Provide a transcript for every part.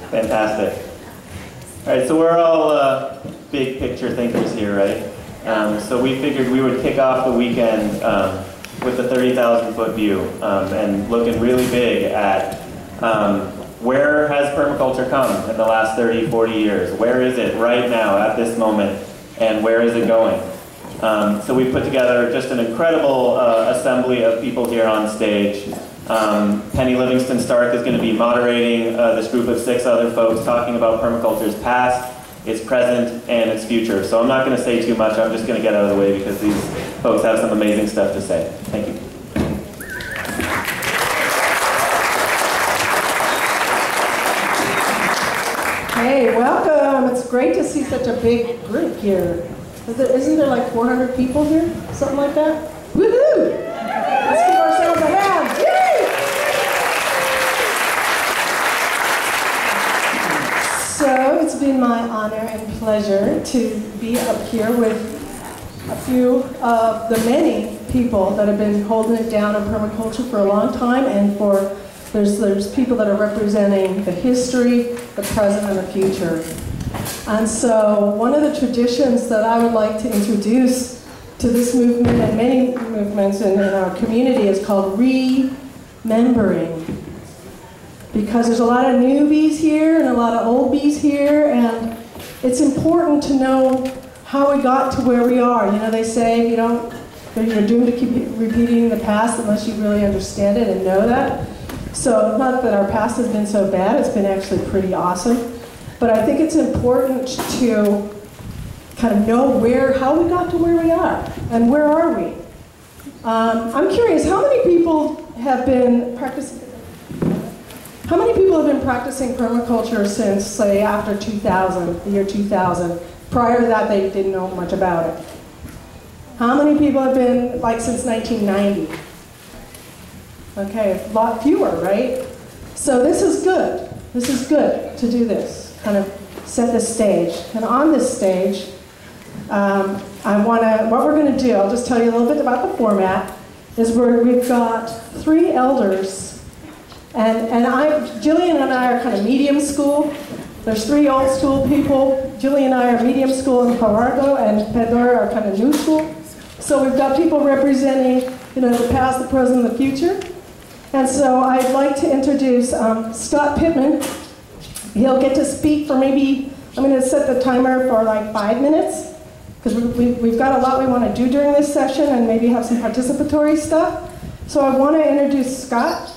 Fantastic. All right, so we're all big picture thinkers here, right? So we figured we would kick off the weekend with the 30,000-foot view and looking really big at where has permaculture come in the last 30, 40 years? Where is it right now at this moment, and where is it going? So we put together just an incredible assembly of people here on stage. Penny Livingston-Stark is going to be moderating this group of 6 other folks talking about permaculture's past, its present, and its future. So I'm not going to say too much, I'm just going to get out of the way because these folks have some amazing stuff to say. Thank you. Hey, welcome. It's great to see such a big group here. Isn't there like 400 people here? Something like that? Woohoo! Let's give ourselves a hand. Yay! So it's been my honor and pleasure to be up here with a few of the many people that have been holding it down in permaculture for a long time, and there's people that are representing the history, the present, and the future. And so one of the traditions that I would like to introduce to this movement and many movements in our community is called remembering. Because there's a lot of newbies here and a lot of old bees here, and it's important to know how we got to where we are. You know, they say you're doomed to keep repeating the past unless you really understand it and know that. So not that our past has been so bad, it's been actually pretty awesome. But I think it's important to kind of know how we got to where we are, and where are we? I'm curious, how many people have been practicing permaculture since, say, after 2000, the year 2000? Prior to that, they didn't know much about it. How many people have been, like, since 1990? Okay, a lot fewer, right? So this is good. This is good to do this. Kind of set the stage. And on this stage, what we're going to do, I'll just tell you a little bit about the format, is we've got 3 elders, and Jillian and I are kind of medium school. There's 3 old school people. Jillian and I are medium school in Palargo, and Pedro are kind of new school. So we've got people representing, the past, the present, and the future. And so I'd like to introduce Scott Pittman. He'll get to speak for maybe, I'm going to set the timer for like 5 minutes, because we've got a lot we want to do during this session and maybe have some participatory stuff. So I want to introduce Scott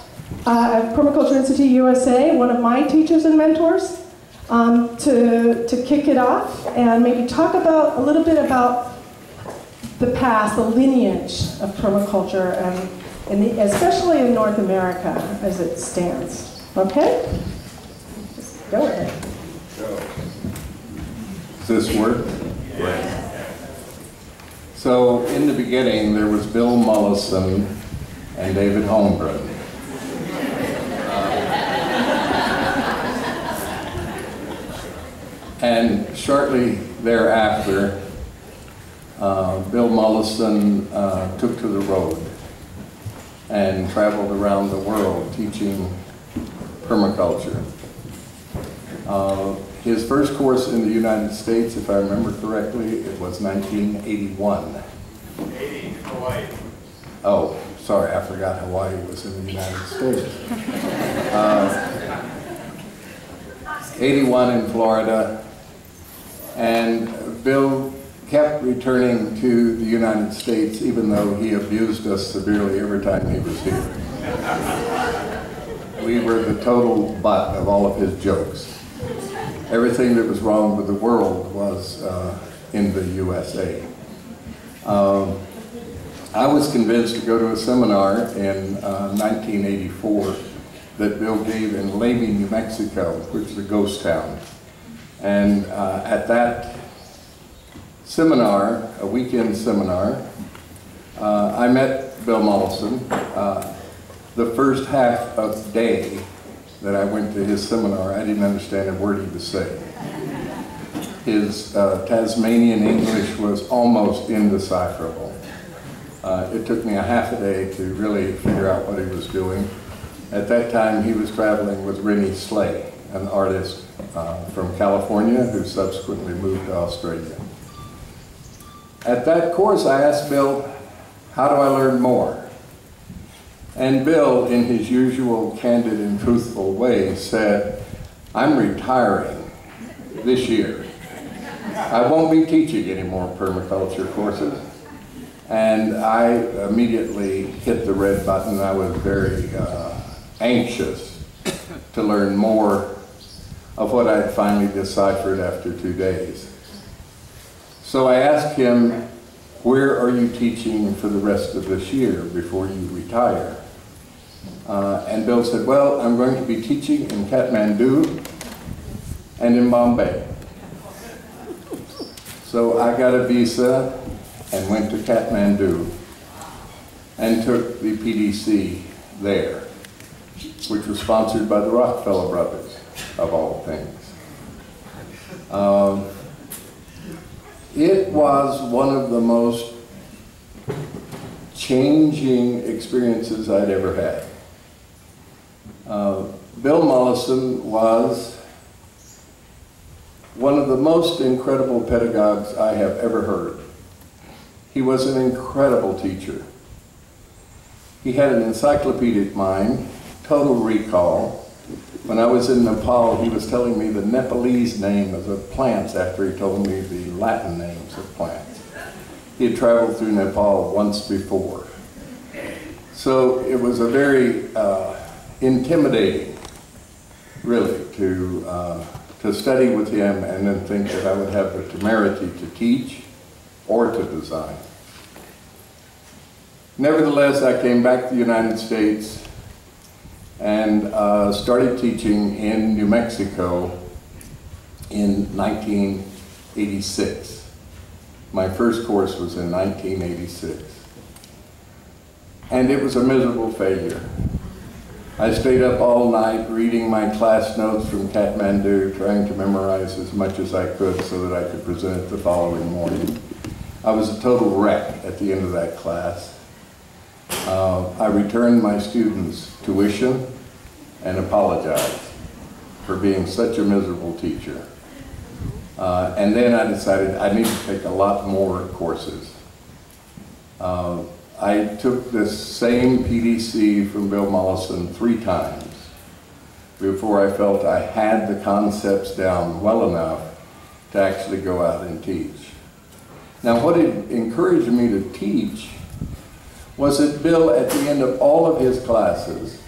at Permaculture Institute USA, one of my teachers and mentors, to kick it off and maybe talk about a little bit about the past, the lineage of permaculture, and especially in North America as it stands. Okay? Go ahead. Does this work? Yeah. So in the beginning, there was Bill Mollison and David Holmgren. And shortly thereafter, Bill Mollison took to the road and traveled around the world teaching permaculture. His first course in the United States, if I remember correctly, it was 1981. 80, Hawaii. Oh, sorry, I forgot Hawaii was in the United States. 81 in Florida, and Bill kept returning to the United States even though he abused us severely every time he was here. We were the total butt of all of his jokes. Everything that was wrong with the world was in the USA. I was convinced to go to a seminar in 1984 that Bill gave in Levy, New Mexico, which is a ghost town. And at that seminar, a weekend seminar, I met Bill Mollison. The first half of the day that I went to his seminar, I didn't understand a word he was saying. His Tasmanian English was almost indecipherable. It took me a half a day to really figure out what he was doing. At that time, he was traveling with Rennie Slay, an artist from California who subsequently moved to Australia. At that course, I asked Bill, how do I learn more? And Bill, in his usual candid and truthful way, said, I'm retiring this year. I won't be teaching any more permaculture courses. And I immediately hit the red button. I was very anxious to learn more of what I had finally deciphered after 2 days. So I asked him, where are you teaching for the rest of this year before you retire? And Bill said, well, I'm going to be teaching in Kathmandu and in Bombay. So I got a visa and went to Kathmandu and took the PDC there, which was sponsored by the Rockefeller brothers, of all things. It was one of the most changing experiences I'd ever had. Bill Mollison was one of the most incredible pedagogues I have ever heard. He was an incredible teacher. He had an encyclopedic mind, total recall. When I was in Nepal, he was telling me the Nepalese name of the plants after he told me the Latin names of plants. He had traveled through Nepal once before. So it was a very intimidating, really, to study with him and then think that I would have the temerity to teach or to design. Nevertheless, I came back to the United States and started teaching in New Mexico in 1986. My first course was in 1986. And it was a miserable failure. I stayed up all night reading my class notes from Kathmandu, trying to memorize as much as I could so that I could present it the following morning. I was a total wreck at the end of that class. I returned my students' tuition and apologized for being such a miserable teacher. And then I decided I need to take a lot more courses. I took this same PDC from Bill Mollison 3 times before I felt I had the concepts down well enough to actually go out and teach. Now, what it encouraged me to teach was that Bill, at the end of all of his classes,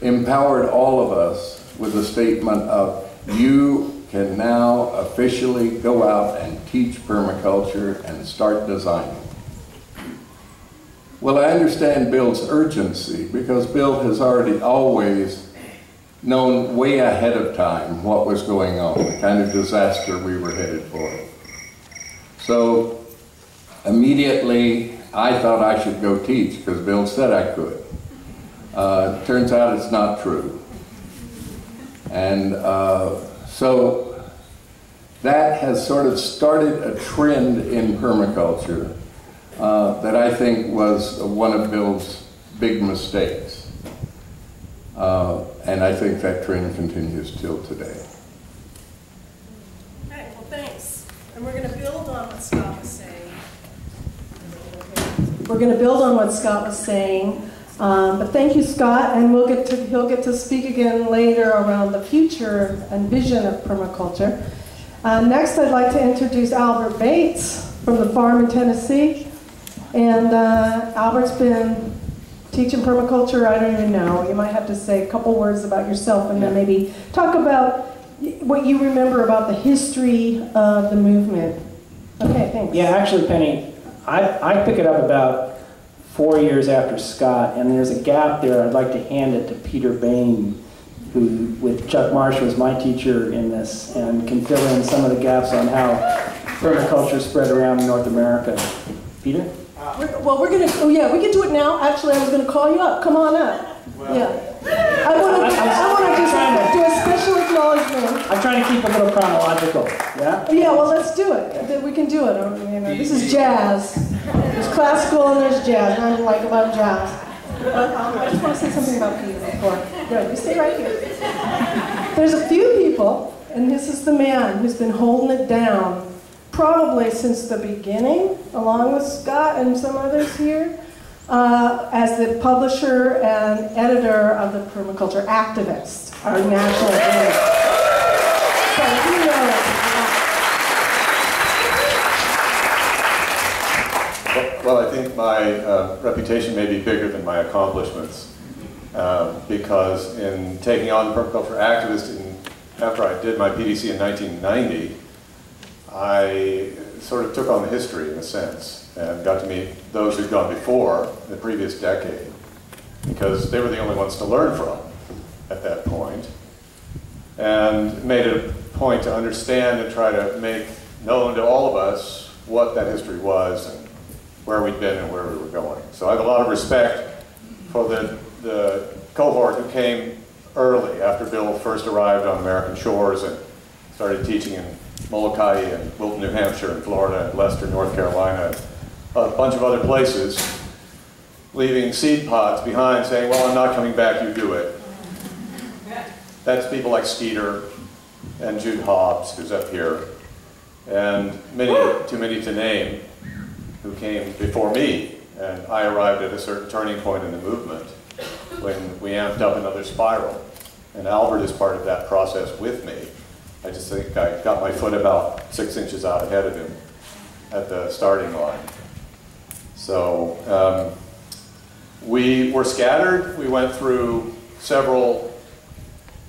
empowered all of us with a statement of, you can now officially go out and teach permaculture and start designing. Well, I understand Bill's urgency because Bill has already always known way ahead of time what was going on, the kind of disaster we were headed for. So immediately I thought I should go teach because Bill said I could. Turns out it's not true. And so that has sort of started a trend in permaculture that I think was one of Bill's big mistakes. And I think that trend continues till today. And we're going to build on what Scott was saying. We're going to build on what Scott was saying. But thank you, Scott, and he'll get to speak again later around the future and vision of permaculture. Next, I'd like to introduce Albert Bates from the farm in Tennessee. And Albert's been teaching permaculture, I don't even know. You might have to say a couple words about yourself and then maybe talk about what you remember about the history of the movement. Okay, thanks. Yeah, actually, Penny, I pick it up about 4 years after Scott, and there's a gap there. I'd like to hand it to Peter Bain, who, with Chuck Marsh, was my teacher in this, and can fill in some of the gaps on how permaculture spread around North America. Peter? We're going to, oh yeah, we can do it now. Actually, I was going to call you up. Come on up. Yeah. I want to just do a special acknowledgement. I'm trying to keep a little chronological, yeah? Yeah, well, let's do it. We can do it. You know, this is jazz. There's classical and there's jazz. I love jazz. I just want to say something about Peter before. Good, you stay right here. There's a few people, and this is the man who's been holding it down probably since the beginning, along with Scott and some others here, as the publisher and editor of the Permaculture Activist, our national journal. So he knows. Well, I think my reputation may be bigger than my accomplishments, because in taking on the Permaculture Activist, after I did my PDC in 1990, I sort of took on the history in a sense and got to meet those who'd gone before in the previous decade, because they were the only ones to learn from at that point, and made it a point to understand and try to make known to all of us what that history was and where we'd been and where we were going. So I have a lot of respect for the cohort who came early after Bill first arrived on American shores and started teaching in Molokai and Wilton, New Hampshire, and Florida, and Leicester, North Carolina, and a bunch of other places, leaving seed pods behind saying, well, I'm not coming back, you do it. That's people like Skeeter and Jude Hobbs, who's up here, and too many to name, who came before me. And I arrived at a certain turning point in the movement when we amped up another spiral. And Albert is part of that process with me. I just think I got my foot about 6 inches out ahead of him at the starting line. So we were scattered. We went through several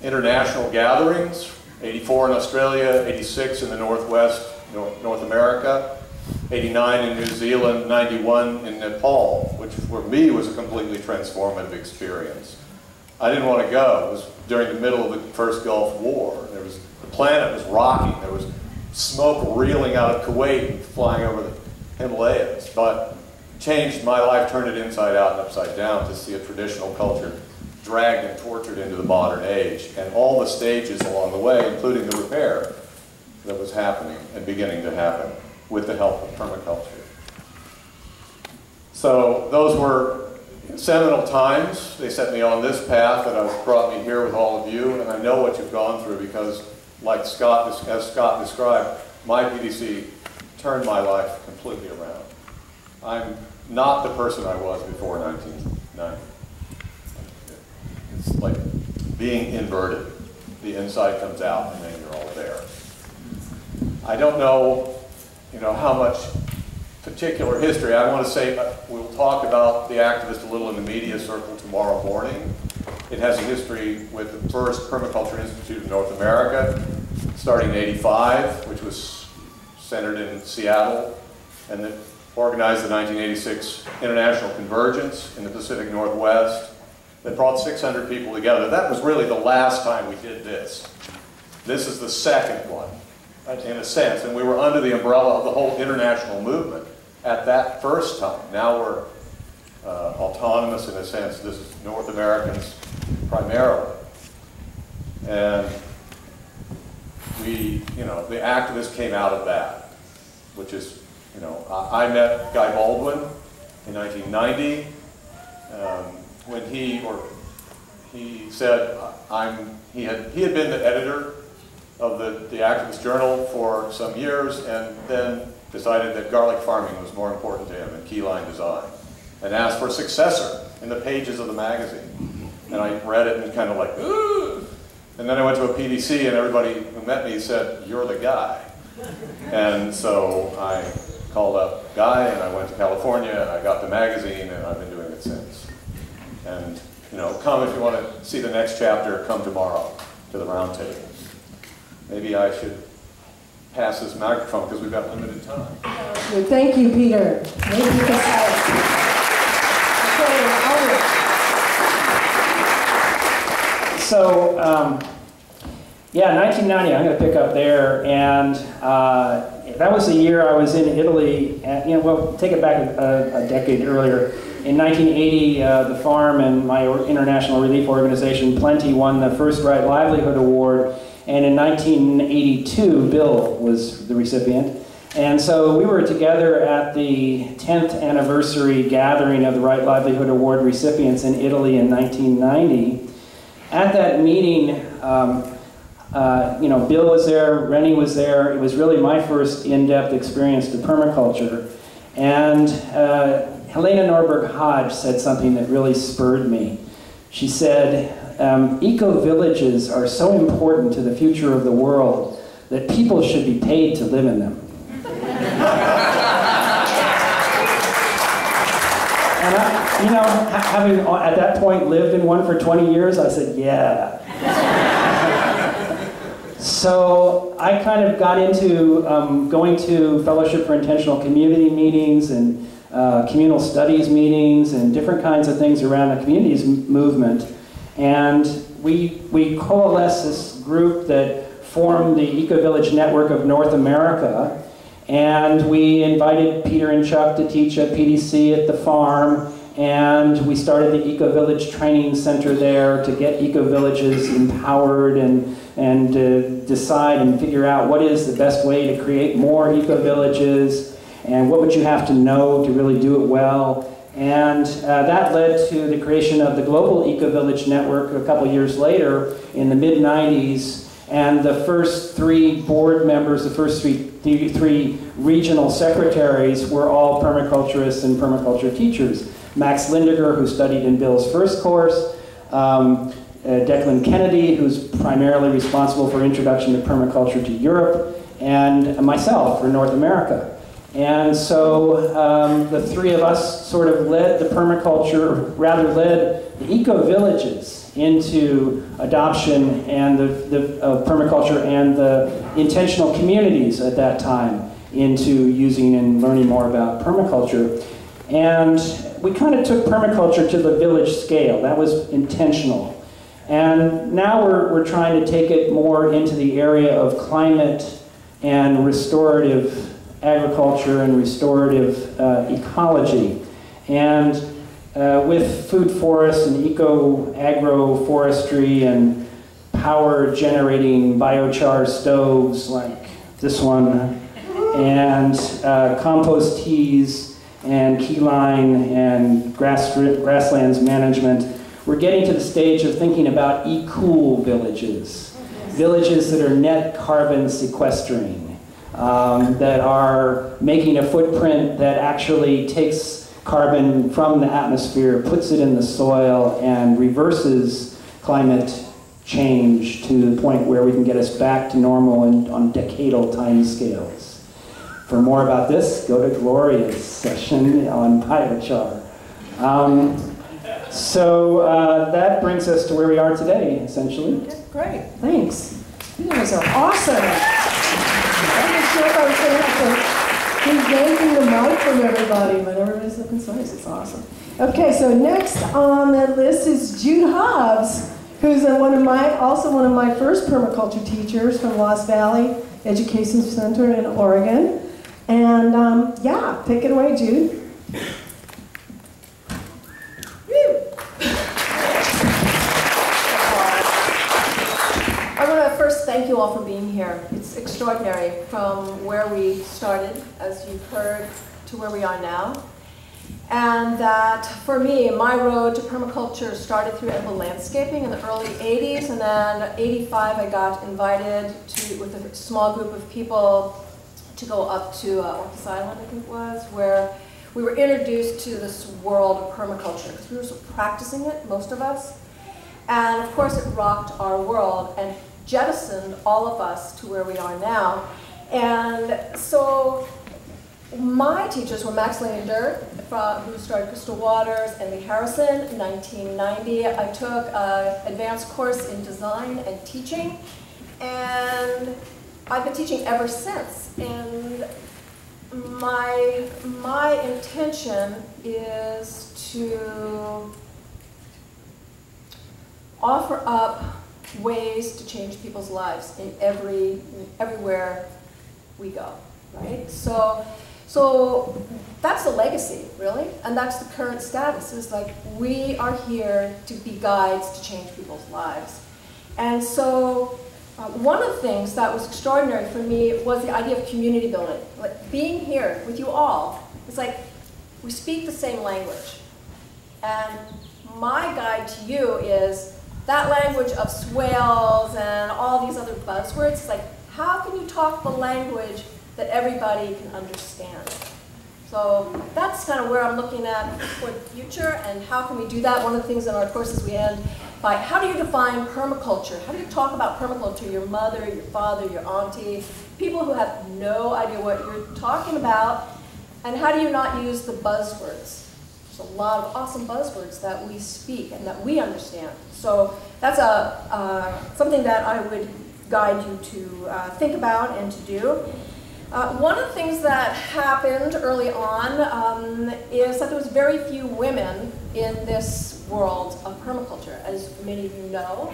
international gatherings, 84 in Australia, 86 in the Northwest, North America, 89 in New Zealand, 91 in Nepal, which for me was a completely transformative experience. I didn't want to go. It was during the middle of the first Gulf War. The planet was rocking. There was smoke reeling out of Kuwait and flying over the Himalayas. But changed my life, turned it inside out and upside down to see a traditional culture dragged and tortured into the modern age, and all the stages along the way, including the repair that was happening and beginning to happen with the help of permaculture. So those were seminal times. They set me on this path that has brought me here with all of you, and I know what you've gone through because, like as Scott described, my PDC turned my life completely around. I'm not the person I was before 1990. It's like being inverted. The inside comes out and then you're all there. I don't know, how much particular history. I want to say we'll talk about the activist a little in the media circle tomorrow morning. It has a history with the first Permaculture Institute of North America, starting in '85, which was centered in Seattle, and that organized the 1986 International Convergence in the Pacific Northwest that brought 600 people together. That was really the last time we did this. This is the second one, in a sense, and we were under the umbrella of the whole international movement at that first time. Now we're autonomous in a sense. This is North Americans primarily. And we, the activists came out of that, which is, I met Guy Baldwin in 1990 when he said he had been the editor of the activist journal for some years, and then decided that garlic farming was more important to him and keyline design, and asked for a successor in the pages of the magazine. And I read it and kind of like, ooh! And then I went to a PDC, and everybody who met me said, "You're the guy." And so I called up Guy, and I went to California, and I got the magazine, and I've been doing it since. And, you know, come if you want to see the next chapter, come tomorrow to the round table. Maybe I should pass this microphone because we've got limited time. Well, thank you, Peter. Maybe you can So, yeah, 1990, I'm going to pick up there, and that was the year I was in Italy, and, you know, well, take it back a decade earlier. In 1980, the farm and my international relief organization, Plenty, won the first Right Livelihood Award, and in 1982, Bill was the recipient. And so we were together at the 10th anniversary gathering of the Right Livelihood Award recipients in Italy in 1990. At that meeting, you know, Bill was there, Rennie was there. It was really my first in-depth experience to permaculture. And Helena Norberg Hodge said something that really spurred me. She said, eco-villages are so important to the future of the world that people should be paid to live in them. And I, you know, having at that point lived in one for 20 years, I said, yeah. So I kind of got into going to Fellowship for Intentional Community meetings and communal studies meetings and different kinds of things around the communities movement. And we coalesced this group that formed the Eco-Village Network of North America. And we invited Peter and Chuck to teach at PDC at the farm. And we started the Eco-Village Training Center there to get eco-villages empowered and decide and figure out what is the best way to create more eco-villages and what would you have to know to really do it well. And that led to the creation of the Global Eco-Village Network a couple years later in the mid-90s. And the first 3 board members, the first three regional secretaries were all permaculturists and permaculture teachers. Max Lindiger, who studied in Bill's first course, Declan Kennedy, who's primarily responsible for introduction to permaculture to Europe, and myself for North America. And so the 3 of us sort of led the permaculture, rather led the eco-villages into adoption and of permaculture and the intentional communities at that time into using and learning more about permaculture. And we kind of took permaculture to the village scale. That was intentional. And now we're trying to take it more into the area of climate and restorative agriculture and restorative ecology. And with food forests and eco-agroforestry and power generating biochar stoves like this one, and compost teas and keyline and grasslands management, we're getting to the stage of thinking about e-cool villages. Villages that are net carbon sequestering, that are making a footprint that actually takes carbon from the atmosphere, puts it in the soil, and reverses climate change to the point where we can get us back to normal and on decadal timescales. For more about this, go to Gloria's session on biochar. So that brings us to where we are today, essentially. Great, thanks. You guys are awesome. I'm not sure if I was going to have to keep yanking the mic from everybody, but everybody's looking so nice. It's awesome. Okay, so next on the list is Jude Hobbs, who's also one of my first permaculture teachers from Lost Valley Education Center in Oregon. And yeah, take it away, Jude. I want to first thank you all for being here. It's extraordinary from where we started, as you've heard, to where we are now. And that, for me, my road to permaculture started through urban landscaping in the early 80s, and then 85 I got invited with a small group of people to go up to Orcas Island, I think it was, where we were introduced to this world of permaculture, because we were sort of practicing it, most of us. And of course it rocked our world and jettisoned all of us to where we are now. And so my teachers were Max Leander, who started Crystal Waters, and Lee Harrison in 1990. I took an advanced course in design and teaching, and I've been teaching ever since. And my intention is to offer up ways to change people's lives in everywhere we go, right? So that's the legacy, really, and that's the current status, is like we are here to be guides to change people's lives. And so one of the things that was extraordinary for me was the idea of community building. Like being here with you all, it's like we speak the same language. And my guide to you is that language of swales and all these other buzzwords. It's like, how can you talk the language that everybody can understand? So that's kind of where I'm looking at for the future, and how can we do that? One of the things in our courses we end by, how do you define permaculture? How do you talk about permaculture? Your mother, your father, your auntie, people who have no idea what you're talking about, and how do you not use the buzzwords? There's a lot of awesome buzzwords that we speak and that we understand. So that's something that I would guide you to think about and to do. One of the things that happened early on is that there was very few women in this world of permaculture, as many of you know.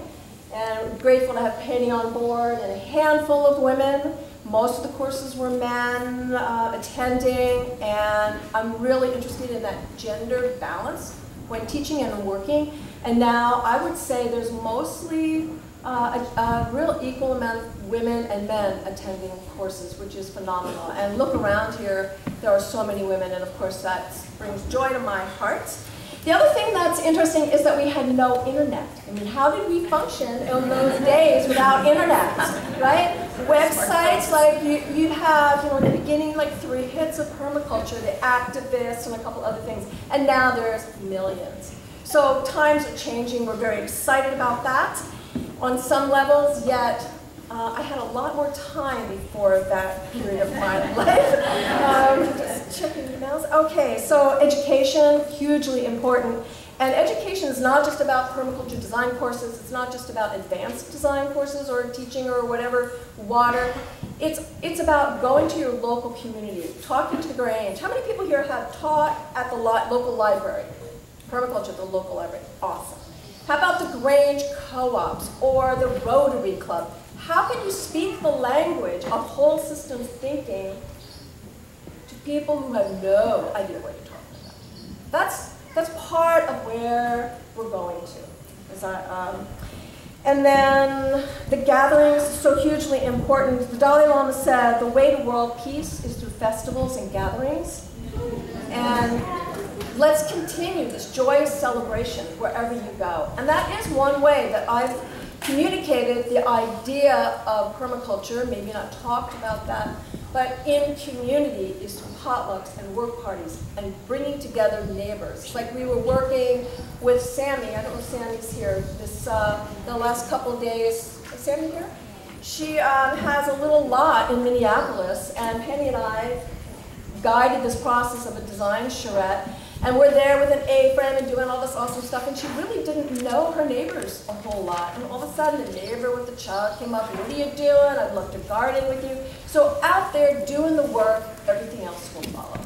And I'm grateful to have Penny on board and a handful of women. Most of the courses were men attending, and I'm really interested in that gender balance when teaching and working. And now I would say there's mostly a real equal amount of women and men attending courses, which is phenomenal. And look around here, there are so many women, and of course that brings joy to my heart. The other thing that's interesting is that we had no internet. I mean, how did we function in those days without internet, right? Websites, like you'd have, you know, in the beginning, like 3 hits of permaculture, the activists and a couple other things, and now there's millions. So times are changing, we're very excited about that on some levels, yet I had a lot more time before that period of my life. Just checking emails. Okay, so education, hugely important. And education is not just about permaculture design courses, it's not just about advanced design courses or teaching or whatever, water. It's about going to your local community, talking to the Grange. How many people here have taught at the local library? Permaculture at the local library, awesome. How about the Grange co-ops or the Rotary Club? How can you speak the language of whole systems thinking to people who have no idea what you're talking about? That's part of where we're going to. And then the gatherings, so hugely important. The Dalai Lama said the way to world peace is through festivals and gatherings. And let's continue this joyous celebration wherever you go. And that is one way that I've communicated the idea of permaculture, maybe not talked about that, but in community is through potlucks and work parties and bringing together neighbors. It's like we were working with Sammy, I don't know if Sammy's here, the last couple of days. Is Sammy here? She has a little lot in Minneapolis, and Penny and I guided this process of a design charrette. And we're there with an A-frame and doing all this awesome stuff, and she really didn't know her neighbors a whole lot. And all of a sudden, a neighbor with a child came up, what are you doing? I'd love to garden with you. So out there doing the work, everything else will follow.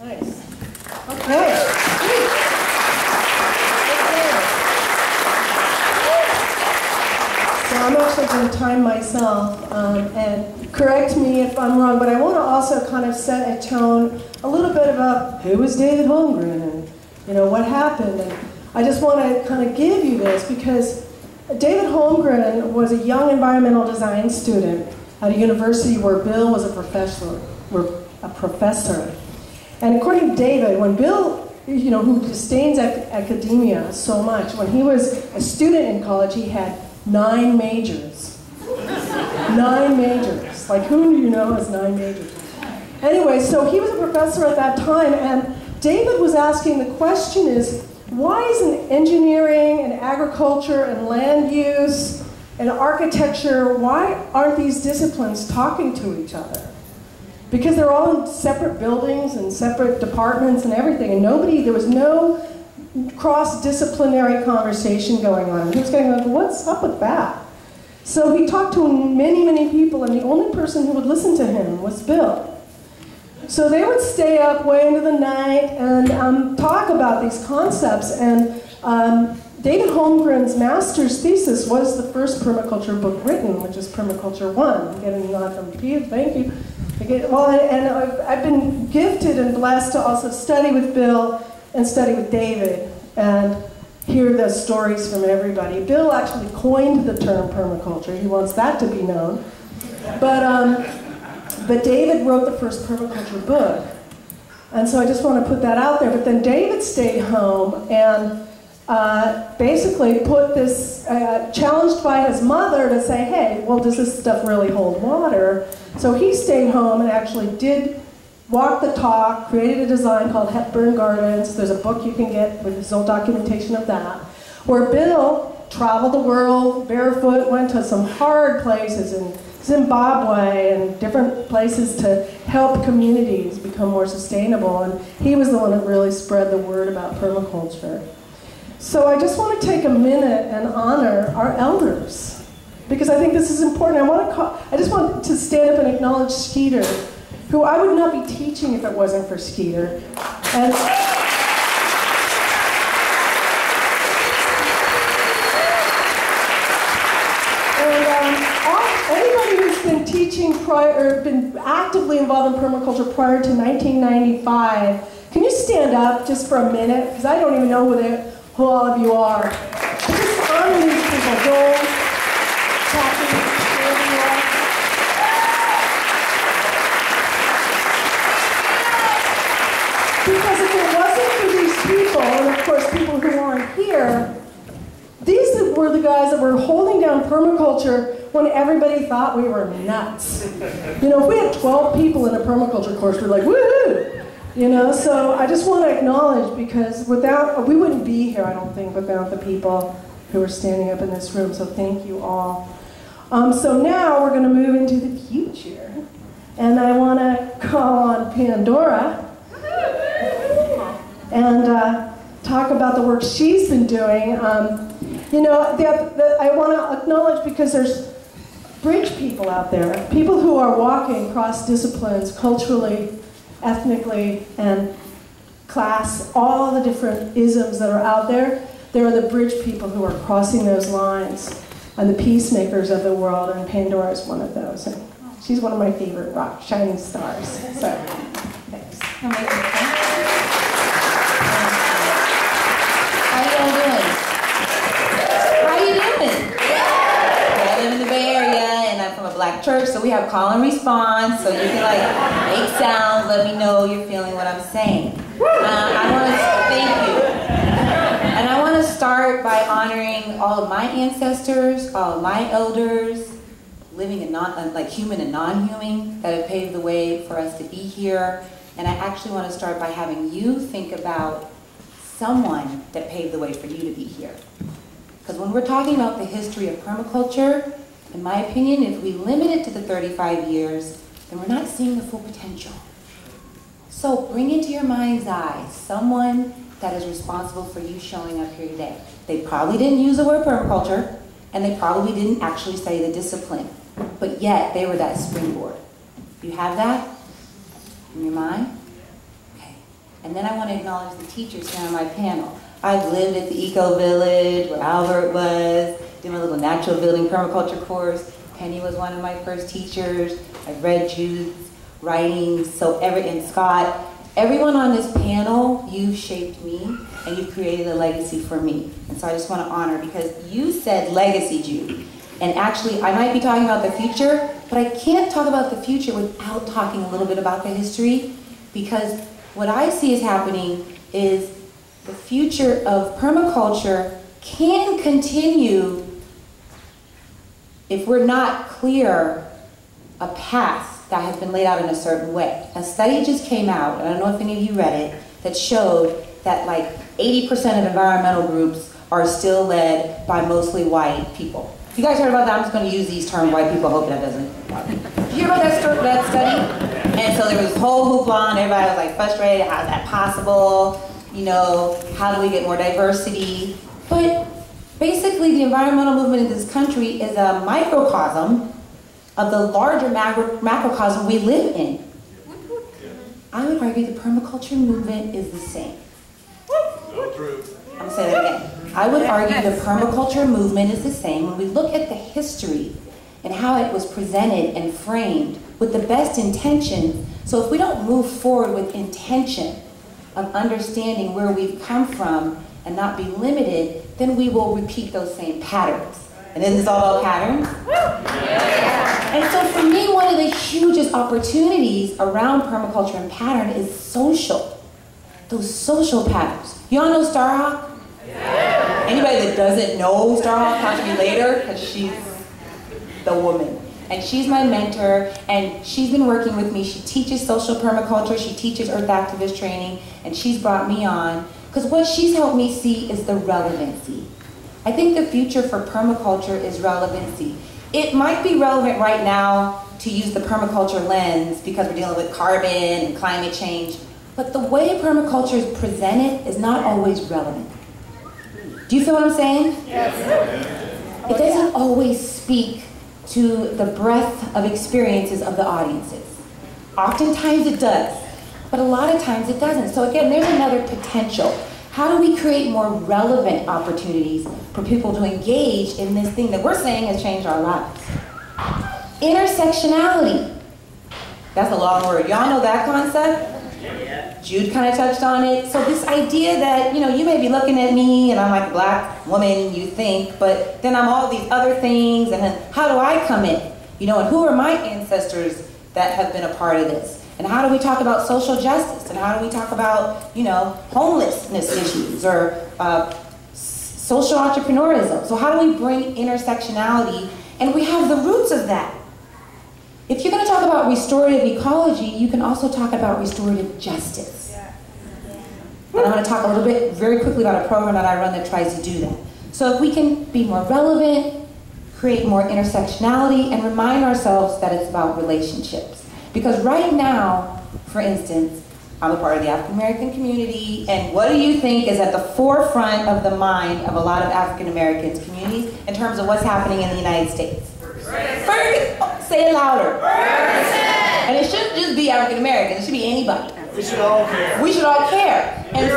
Nice. Okay. So I'm actually going to time myself and correct me if I'm wrong, but I want to also kind of set a tone a little bit about who was David Holmgren and, you know, what happened. And I just want to kind of give you this because David Holmgren was a young environmental design student at a university where Bill was a professor. And according to David, when Bill, you know, who disdains academia so much, when he was a student in college, he had 9 majors. 9 majors. Like, who do you know has 9 majors? Anyway, so he was a professor at that time, and David was asking, the question is, why isn't engineering and agriculture and land use and architecture, why aren't these disciplines talking to each other? Because they're all in separate buildings and separate departments and everything, and there was no cross-disciplinary conversation going on. He was going, like, what's up with that? So he talked to many, many people, and the only person who would listen to him was Bill. So they would stay up way into the night and talk about these concepts. And David Holmgren's master's thesis was the first permaculture book written, which is Permaculture 1. I'm getting a nod from Pete, thank you. I've been gifted and blessed to also study with Bill and study with David and hear the stories from everybody. Bill actually coined the term permaculture. He wants that to be known. But David wrote the first permaculture book. And so I just want to put that out there. But then David stayed home and basically put this, challenged by his mother to say, hey, well, does this stuff really hold water? So he stayed home and actually did walk the talk, created a design called Hepburn Gardens. There's a book you can get with his own documentation of that, where Bill traveled the world barefoot, went to some hard places in Zimbabwe and different places to help communities become more sustainable. And he was the one that really spread the word about permaculture. So I just want to take a minute and honor our elders, because I think this is important. I just want to stand up and acknowledge Skeeter, who I would not be teaching if it wasn't for Skeeter. And anybody who's been teaching prior, or been actively involved in permaculture prior to 1995, can you stand up just for a minute? Because I don't even know who all of you are. Just honor these people. Joel, Kathy, Andrea. Because if it wasn't for these people, and of course people who aren't here, these were the guys that were holding down permaculture when everybody thought we were nuts. You know, if we had 12 people in a permaculture course, we're like, woohoo! You know, so I just want to acknowledge, because we wouldn't be here, I don't think, without the people who are standing up in this room, so thank you all. So now we're going to move into the future, and I want to call on Pandora and talk about the work she's been doing. You know, I want to acknowledge, because there's bridge people out there, people who are walking cross disciplines, culturally, ethnically, and class, all the different isms that are out there. There are the bridge people who are crossing those lines, and the peacemakers of the world, and Pandora is one of those. And she's one of my favorite rock shining stars. So, thanks. How you doing? I live in the Bay Area, and I'm from a black church, so we have call and response, so you can like make sounds, let me know you're feeling what I'm saying. I want to thank you. And I want to start by honoring all of my ancestors, all of my elders, living and like human and non-human, that have paved the way for us to be here. And I actually want to start by having you think about someone that paved the way for you to be here. Because when we're talking about the history of permaculture, in my opinion, if we limit it to the 35 years, then we're not seeing the full potential. So bring into your mind's eye someone that is responsible for you showing up here today. They probably didn't use the word permaculture, and they probably didn't actually study the discipline, but yet they were that springboard. You have that in your mind? Okay. And then I want to acknowledge the teachers here on my panel. I've lived at the Eco Village, where Albert was, did my little natural building permaculture course. Penny was one of my first teachers. I've read Jude's writings, and Scott. Everyone on this panel, you've shaped me, and you've created a legacy for me. And so I just want to honor, because you said legacy, Jude. And actually, I might be talking about the future, but I can't talk about the future without talking a little bit about the history, because what I see is happening is the future of permaculture can continue if we're not clear a path that has been laid out in a certain way. A study just came out, and I don't know if any of you read it, that showed that like 80% of environmental groups are still led by mostly white people. You guys heard about that? I'm just going to use these terms, white people, hope that doesn't bother you. Did you hear about that study? And so there was this whole hoopla, and everybody was like frustrated, how is that possible? You know, how do we get more diversity? But basically the environmental movement in this country is a microcosm of the larger macrocosm we live in. I would argue the permaculture movement is the same. So true. I'm going to say that again. I would argue the permaculture movement is the same. When we look at the history and how it was presented and framed with the best intentions, so if we don't move forward with intention of understanding where we've come from and not be limited, then we will repeat those same patterns. And isn't this all about patterns? And so for me, one of the hugest opportunities around permaculture and pattern is social. Those social patterns. You all know Starhawk? Anybody that doesn't know Starhawk, talk to me later, because she's the woman. And she's my mentor, and she's been working with me. She teaches social permaculture, she teaches earth activist training, and she's brought me on, because what she's helped me see is the relevancy. I think the future for permaculture is relevancy. It might be relevant right now to use the permaculture lens because we're dealing with carbon and climate change, but the way permaculture is presented is not always relevant. Do you feel what I'm saying? Yes. It doesn't always speak to the breadth of experiences of the audiences. Oftentimes it does, but a lot of times it doesn't. So again, there's another potential. How do we create more relevant opportunities for people to engage in this thing that we're saying has changed our lives? Intersectionality. That's a long word. Y'all know that concept? Jude kind of touched on it. So this idea that, you know, you may be looking at me and I'm like a black woman, you think, but then I'm all these other things, and then how do I come in? You know, and who are my ancestors that have been a part of this? And how do we talk about social justice? And how do we talk about, you know, homelessness issues or social entrepreneurism? So how do we bring intersectionality? And we have the roots of that. If you're going to talk about restorative ecology, you can also talk about restorative justice. And I'm going to talk a little bit very quickly about a program that I run that tries to do that. So if we can be more relevant, create more intersectionality, and remind ourselves that it's about relationships. Because right now, for instance, I'm a part of the African American community, and what do you think is at the forefront of the mind of a lot of African Americans communities in terms of what's happening in the United States? Ferguson. Oh, say it louder. Ferguson. And it shouldn't just be African Americans, it should be anybody. We should all care. We should all care. And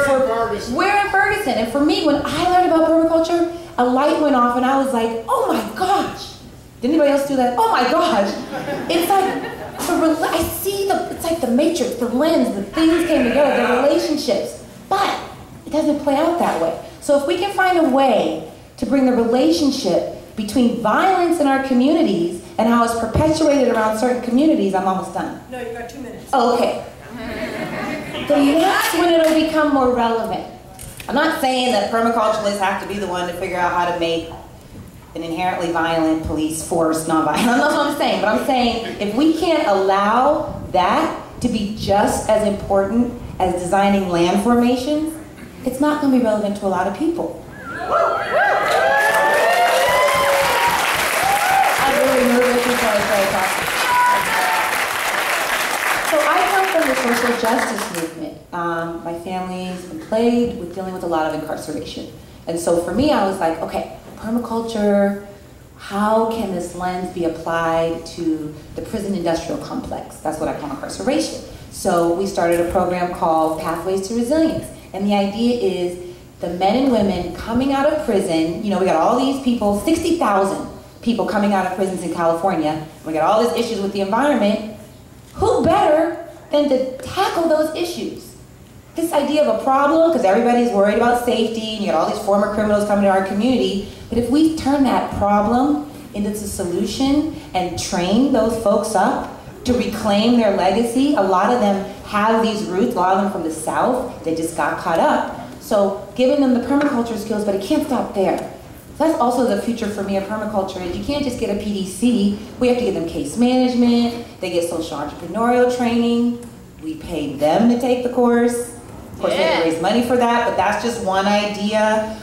we're in Ferguson. And for me, when I learned about permaculture, a light went off and I was like, oh my gosh. Did anybody else do that? Oh my gosh. It's like, I see it's like the matrix, the lens, the things came together, the relationships. But it doesn't play out that way. So if we can find a way to bring the relationship between violence in our communities and how it's perpetuated around certain communities, I'm almost done. No, you got 2 minutes. Oh, okay. Then that's when it'll become more relevant. I'm not saying that permaculturalists have to be the one to figure out how to make an inherently violent police force non-violent. That's not what I'm saying, but I'm saying if we can't allow that to be just as important as designing land formations, it's not going to be relevant to a lot of people. I'm really nervous before I start talking. So I come from the social justice movement. My family's been plagued with dealing with a lot of incarceration. And so for me, I was like, okay, permaculture, how can this lens be applied to the prison industrial complex? That's what I call incarceration. So we started a program called Pathways to Resilience. And the idea is the men and women coming out of prison, you know, we got all these people, 60,000 people coming out of prisons in California. We got all these issues with the environment. Who better than to tackle those issues? This idea of a problem, because everybody's worried about safety, and you got all these former criminals coming to our community, but if we turn that problem into a solution and train those folks up to reclaim their legacy. A lot of them have these roots, a lot of them from the South, they just got caught up. So giving them the permaculture skills, but it can't stop there. So that's also the future for me of permaculture, is you can't just get a PDC, we have to give them case management, they get social entrepreneurial training, we pay them to take the course. Of course, they have to raise money for that, but that's just one idea.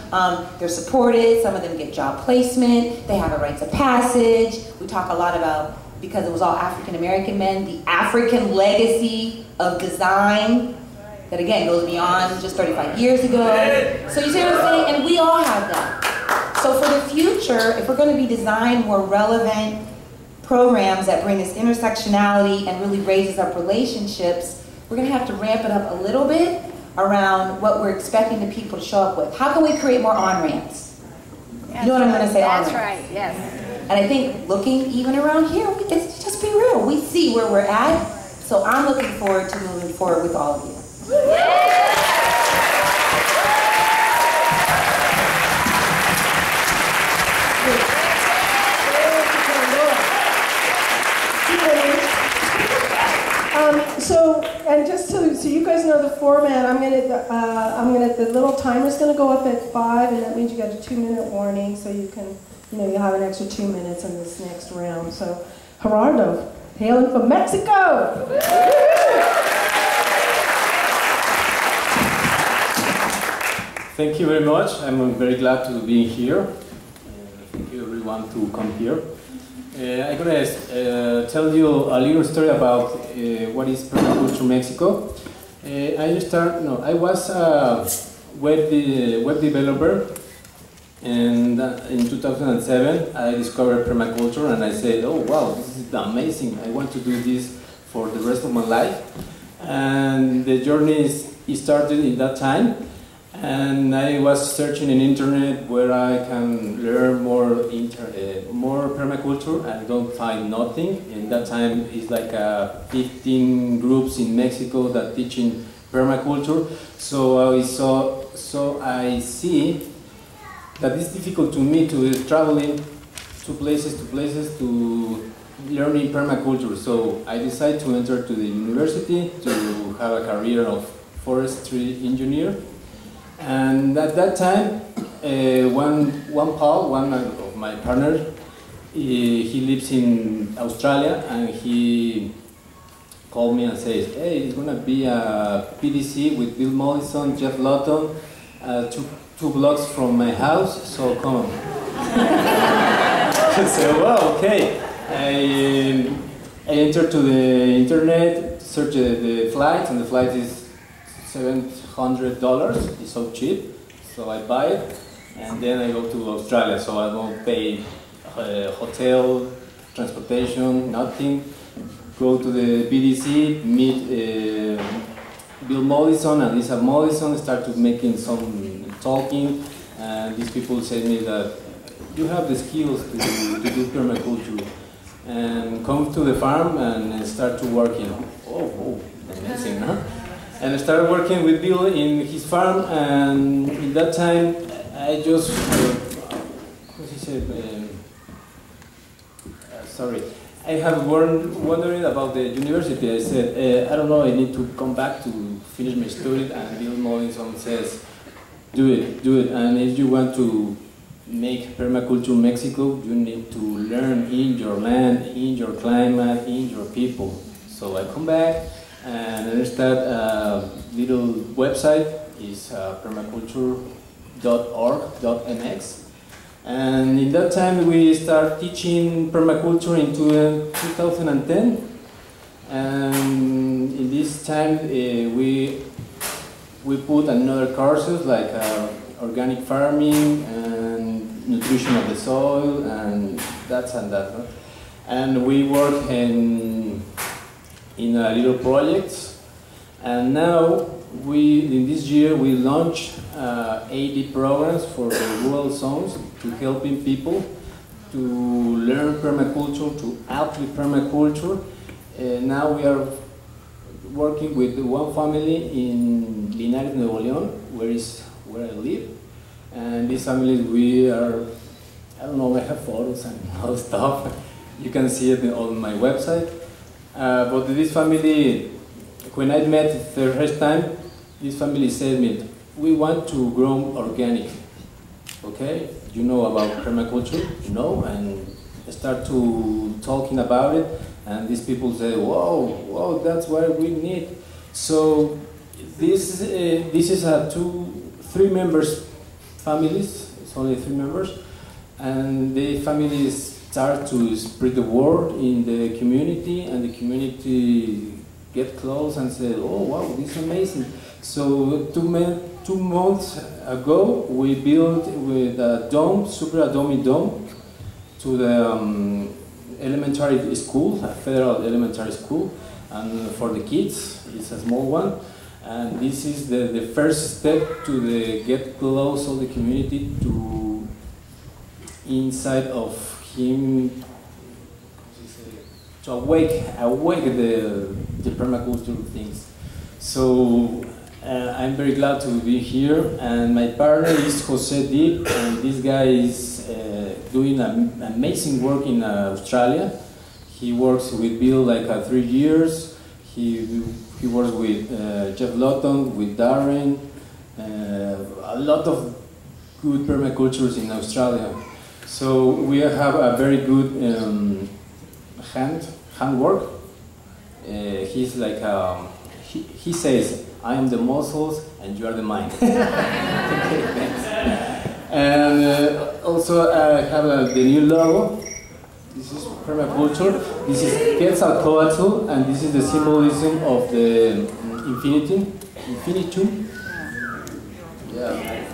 They're supported, some of them get job placement, they have a rites of passage. We talk a lot about, because it was all African American men, the African legacy of design that again goes beyond just 35 years ago. So you see what I'm saying? And we all have that. So for the future, if we're going to be designing more relevant programs that bring this intersectionality and really raises up relationships, we're going to have to ramp it up a little bit around what we're expecting the people to show up with. How can we create more on-ramps? You know what I'm going to say? That's on-ramps. right, yes. And I think looking even around here, it's just be real. We see where we're at. So I'm looking forward to moving forward with all of you. And just so you guys know the format, the little timer's gonna go up at 5, and that means you got a 2-minute warning, so you can, you'll have an extra 2 minutes in this next round. So, Gerardo, hailing from Mexico. Thank you very much. I'm very glad to be here. Thank you everyone to come here. I'm going to tell you a little story about what is Permaculture Mexico. I was a web developer, and in 2007 I discovered permaculture, and I said, oh wow, this is amazing, I want to do this for the rest of my life. And the journey started in that time. And I was searching in internet where I can learn more permaculture, and don't find nothing. In that time, it's like 15 groups in Mexico that teaching permaculture. So I see that it's difficult to me to traveling to places to learning permaculture. So I decided to enter to the university to have a career of forestry engineer. And at that time, one of my partners, he lives in Australia, and he called me and says, hey, it's going to be a PDC with Bill Mollison, Jeff Lawton, two blocks from my house, so come on. I said, well, okay. I entered to the internet, searched the flights, and the flight is $700. It's so cheap, so I buy it, and then I go to Australia. So I don't pay hotel, transportation, nothing. Go to the BDC, meet Bill Mollison and Lisa Mollison, start to making some talking, and these people said me that you have the skills to do permaculture, and come to the farm and start to working. Oh, amazing, huh? And I started working with Bill in his farm, and in that time, I just, I have wondering about the university. I said, I don't know, I need to come back to finish my study, and Bill Mollison says, do it, and if you want to make permaculture Mexico, you need to learn in your land, in your climate, in your people. So I come back, and I start a little website, is permaculture.org.mx. And in that time we start teaching permaculture in 2010. And in this time we put another courses like organic farming and nutrition of the soil and that. And we work in a little projects, and now in this year we launched 80 programs for the rural zones to helping people to learn permaculture, to apply permaculture. Now we are working with one family in Linares, Nuevo León, where I live, and this family we are, I don't know, I have photos and all stuff. You can see it on my website. But this family, when I met the first time, this family said me, we want to grow organic. Okay, you know about permaculture? No, and start to talking about it, and these people say, whoa, that's what we need. So this is a 3 members families. It's only 3 members, and the families start to spread the word in the community, and the community get close and say, oh wow, this is amazing. So 2 months ago, we built with a dome, super adobe dome, to the elementary school, a federal elementary school, and for the kids, it's a small one. And this is the first step to get close of the community to inside of him, to awake the permaculture things. So I'm very glad to be here, and my partner is Jose Deep, and this guy is doing amazing work in Australia. He works with Bill like 3 years. He works with Jeff Lawton, with Darren, a lot of good permacultures in Australia. So we have a very good handwork. He's like, he says, I am the muscles and you are the mind. Okay, thanks. And also I have the new logo. This is permaculture. This is Quetzalcoatl, and this is the symbolism of the infinitum. Yeah.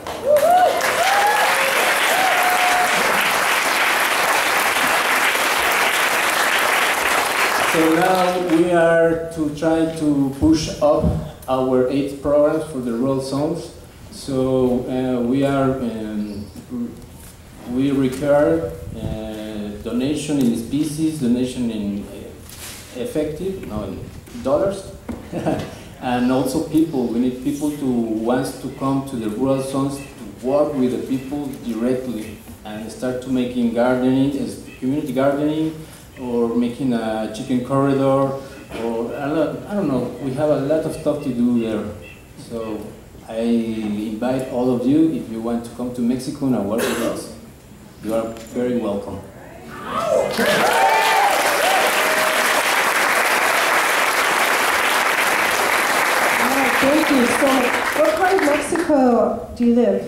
So now we are to try to push up our 8 programs for the rural zones. So we require donation in species, donation in effective, no, in dollars, and also people. We need people to wants to come to the rural zones to work with the people directly and start to making gardening, community gardening, or making a chicken corridor, or I don't know. We have a lot of stuff to do there. So I invite all of you, if you want to come to Mexico and work with us, you are very welcome. Thank you so much. What part of Mexico do you live?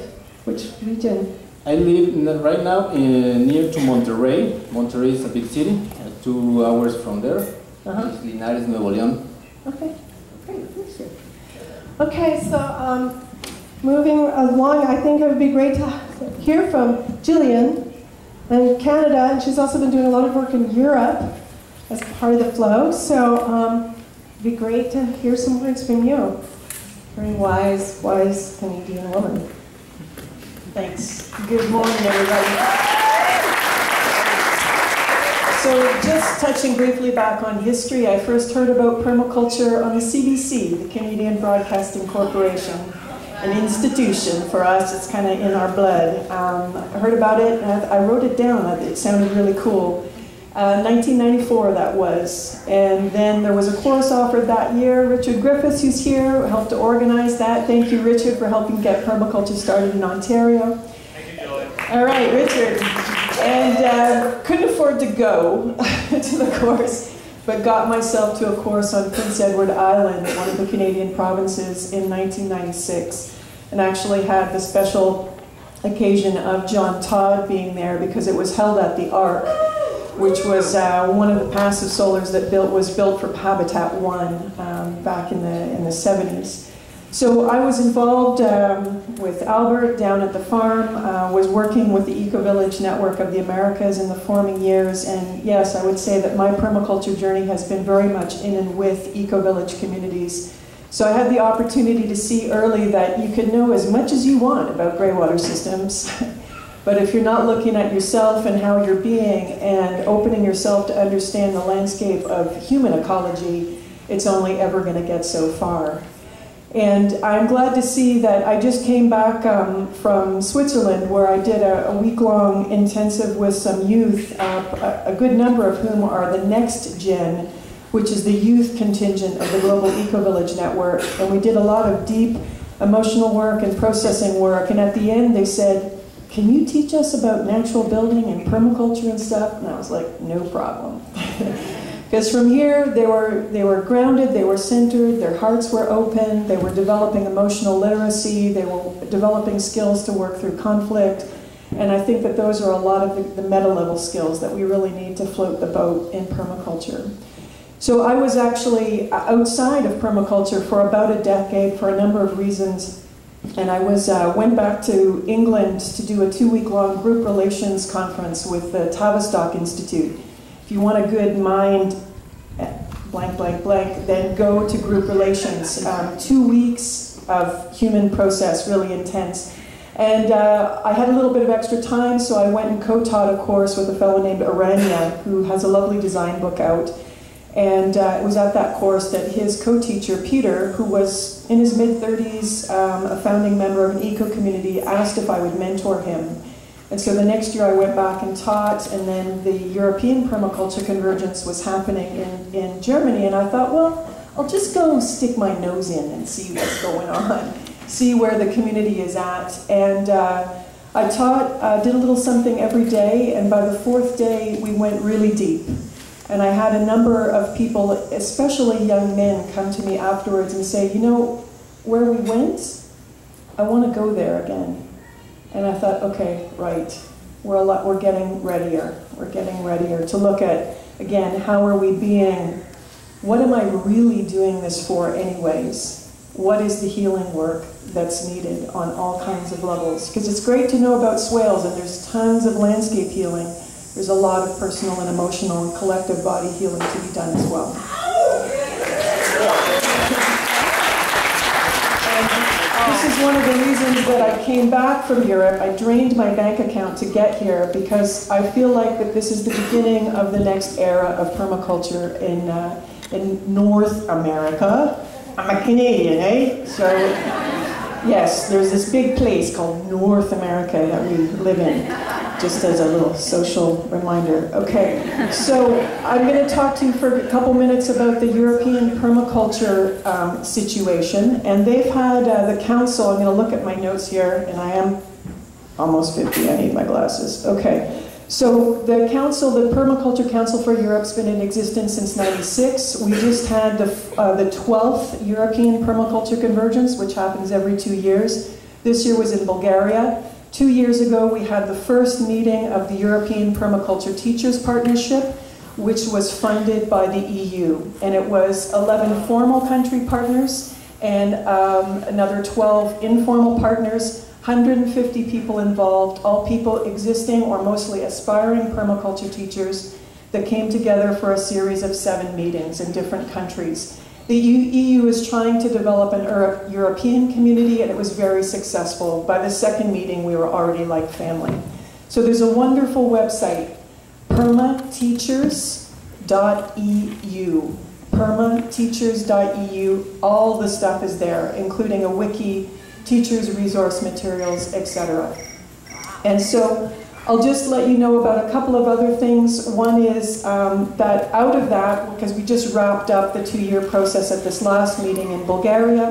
Which region? I live right now near to Monterrey. Monterrey is a big city, 2 hours from there. It's Linares, Nuevo León. Okay, great, thank you. Okay, so moving along, I think it would be great to hear from Jillian in Canada, and she's also been doing a lot of work in Europe as part of the flow. So it'd be great to hear some words from you. Very wise Canadian woman. Thanks. Good morning, everybody. So just touching briefly back on history, I first heard about permaculture on the CBC, the Canadian Broadcasting Corporation, an institution for us. It's kind of in our blood. I heard about it, and I wrote it down. It sounded really cool. 1994 that was. And then there was a course offered that year. Richard Griffiths, who's here, helped to organize that. Thank you, Richard, for helping get permaculture started in Ontario. Thank you, Joey. All right, Richard. And couldn't afford to go to the course, but got myself to a course on Prince Edward Island, one of the Canadian provinces, in 1996, and actually had the special occasion of John Todd being there because it was held at the Ark, which was one of the passive solars that was built for Habitat 1 back in the 70s. So I was involved with Albert down at the farm, was working with the Eco-Village Network of the Americas in the forming years, and yes, I would say that my permaculture journey has been very much in and with Eco-Village communities. So I had the opportunity to see early that you can know as much as you want about greywater systems, but if you're not looking at yourself and how you're being and opening yourself to understand the landscape of human ecology, it's only ever going to get so far. And I'm glad to see that I just came back from Switzerland, where I did a week-long intensive with some youth, a good number of whom are the next gen, which is the youth contingent of the Global Eco-Village Network. And we did a lot of deep emotional work and processing work. And at the end, they said, "Can you teach us about natural building and permaculture and stuff?" And I was like, "No problem." Because from here, they were grounded, they were centered, their hearts were open, they were developing emotional literacy, they were developing skills to work through conflict. And I think that those are a lot of the meta-level skills that we really need to float the boat in permaculture. So I was actually outside of permaculture for about a decade for a number of reasons. And I went back to England to do a 2-week-long group relations conference with the Tavistock Institute. If you want a good mind, blank, blank, blank, then go to group relations. 2 weeks of human process, really intense. And I had a little bit of extra time, so I went and co-taught a course with a fellow named Aranya, who has a lovely design book out. And it was at that course that his co-teacher, Peter, who was in his mid-30s, a founding member of an eco-community, asked if I would mentor him. And so the next year I went back and taught, and then the European Permaculture Convergence was happening in Germany, and I thought, well, I'll just go stick my nose in and see what's going on, see where the community is at. And I taught, did a little something every day, and by the 4th day we went really deep. And I had a number of people, especially young men, come to me afterwards and say, "You know, where we went, I want to go there again." And I thought, okay, right, we're getting readier. We're getting readier to look at, again, how are we being, what am I really doing this for anyways? What is the healing work that's needed on all kinds of levels? Because it's great to know about swales, and there's tons of landscape healing. There's a lot of personal and emotional and collective body healing to be done as well. This is one of the reasons that I came back from Europe. I drained my bank account to get here because I feel like that this is the beginning of the next era of permaculture in North America. I'm a Canadian, eh? So, yes, there's this big place called North America that we live in, just as a little social reminder. Okay, so I'm going to talk to you for a couple minutes about the European permaculture situation. And they've had the council, I'm going to look at my notes here, and I am almost 50, I need my glasses. Okay, so the council, the Permaculture Council for Europe's been in existence since '96. We just had the 12th European Permaculture Convergence, which happens every 2 years. This year was in Bulgaria. 2 years ago, we had the first meeting of the European Permaculture Teachers Partnership, which was funded by the EU. And it was 11 formal country partners and another 12 informal partners, 150 people involved, all people existing or mostly aspiring permaculture teachers that came together for a series of 7 meetings in different countries. The EU is trying to develop an European community, and it was very successful. By the second meeting, we were already like family. So there's a wonderful website, permateachers.eu. permateachers.eu. All the stuff is there, including a wiki, teachers' resource materials, etc. And so I'll just let you know about a couple of other things. One is that out of that, because we just wrapped up the 2-year process at this last meeting in Bulgaria,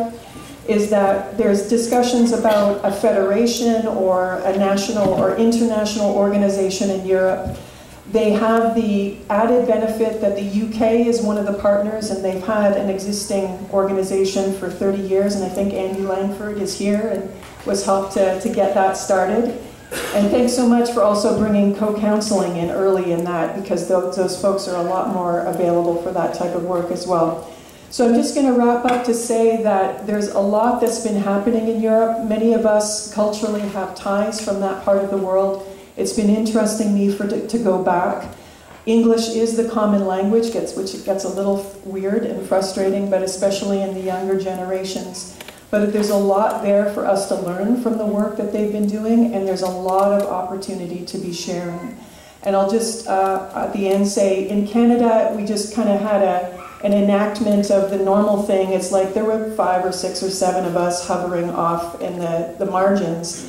is that there's discussions about a federation or a national or international organization in Europe. They have the added benefit that the UK is one of the partners, and they've had an existing organization for 30 years, and I think Andy Langford is here and was helped to get that started. And thanks so much for also bringing co-counseling in early in that, because those folks are a lot more available for that type of work as well. So I'm just going to wrap up to say that there's a lot that's been happening in Europe. Many of us culturally have ties from that part of the world. It's been interesting me to go back. English is the common language, which gets a little weird and frustrating, but especially in the younger generations. But there's a lot there for us to learn from the work that they've been doing, and there's a lot of opportunity to be sharing. And I'll just, at the end, say, in Canada, we just kind of had an enactment of the normal thing. It's like there were 5 or 6 or 7 of us hovering off in the margins.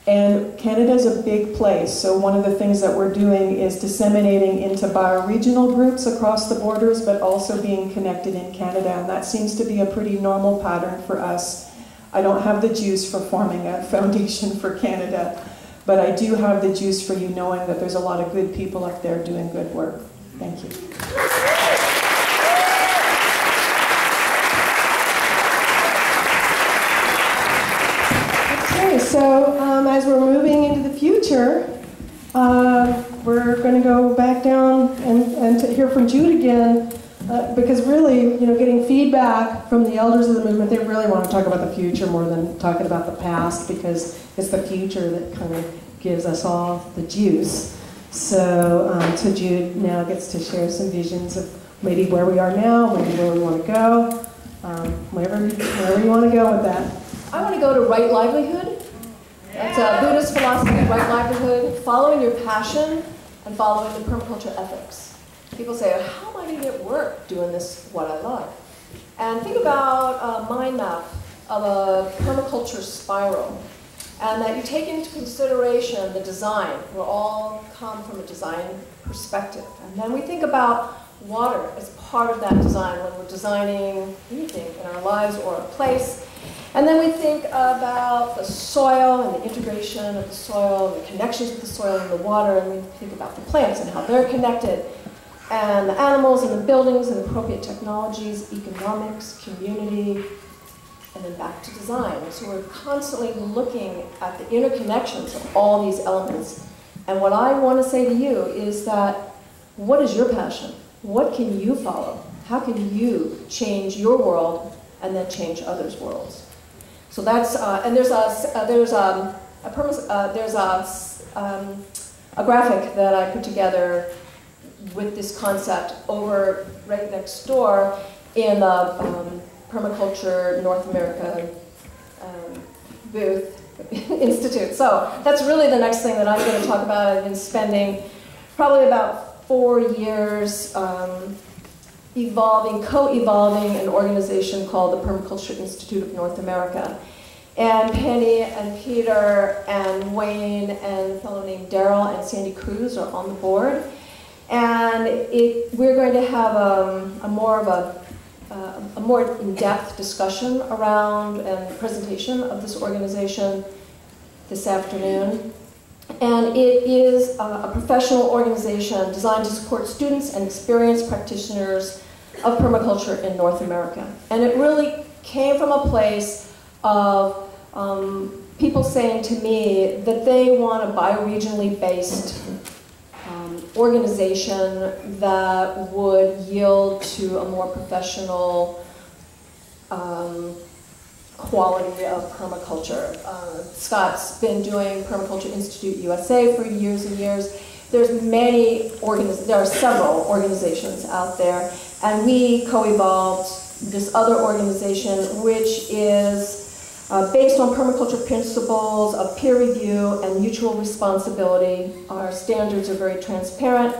And Canada's a big place, so one of the things that we're doing is disseminating into bioregional groups across the borders, but also being connected in Canada, and that seems to be a pretty normal pattern for us. I don't have the juice for forming a foundation for Canada, but I do have the juice for you knowing that there's a lot of good people up there doing good work. Thank you. Okay, so as we're moving into the future, we're going to go back down and to hear from Jude again, because really, getting feedback from the elders of the movement, they really want to talk about the future more than talking about the past, because it's the future that kind of gives us all the juice. So Jude now gets to share some visions of maybe where we are now, maybe where we want to go, wherever you want to go with that. I want to go to right livelihood. That's a Buddhist philosophy, right livelihood, following your passion and following the permaculture ethics. People say, how am I going to get work doing this, what I love? And think about a mind map of a permaculture spiral, and that you take into consideration the design. We all come from a design perspective. And then we think about water as part of that design when we're designing anything in our lives or a place. And then we think about the soil and the integration of the soil, the connections with the soil and the water, and we think about the plants and how they're connected, and the animals and the buildings and appropriate technologies, economics, community, and then back to design. And so we're constantly looking at the interconnections of all these elements. And what I want to say to you is that, what is your passion? What can you follow? How can you change your world and then change others' worlds? So that's, and there's a graphic that I put together with this concept over right next door in the Permaculture North America booth institute. So that's really the next thing that I'm going to talk about. I've been spending probably about 4 years co-evolving an organization called the Permaculture Institute of North America. And Penny and Peter and Wayne and a fellow named Daryl and Sandy Cruz are on the board. And we're going to have a more in-depth discussion around and presentation of this organization this afternoon. And it is a professional organization designed to support students and experienced practitioners of permaculture in North America. And it really came from a place of people saying to me that they want a bioregionally based organization that would yield to a more professional quality of permaculture. Scott's been doing Permaculture Institute USA for years and years. There are several organizations out there, and we co-evolved this other organization, which is based on permaculture principles of peer review and mutual responsibility. Our standards are very transparent,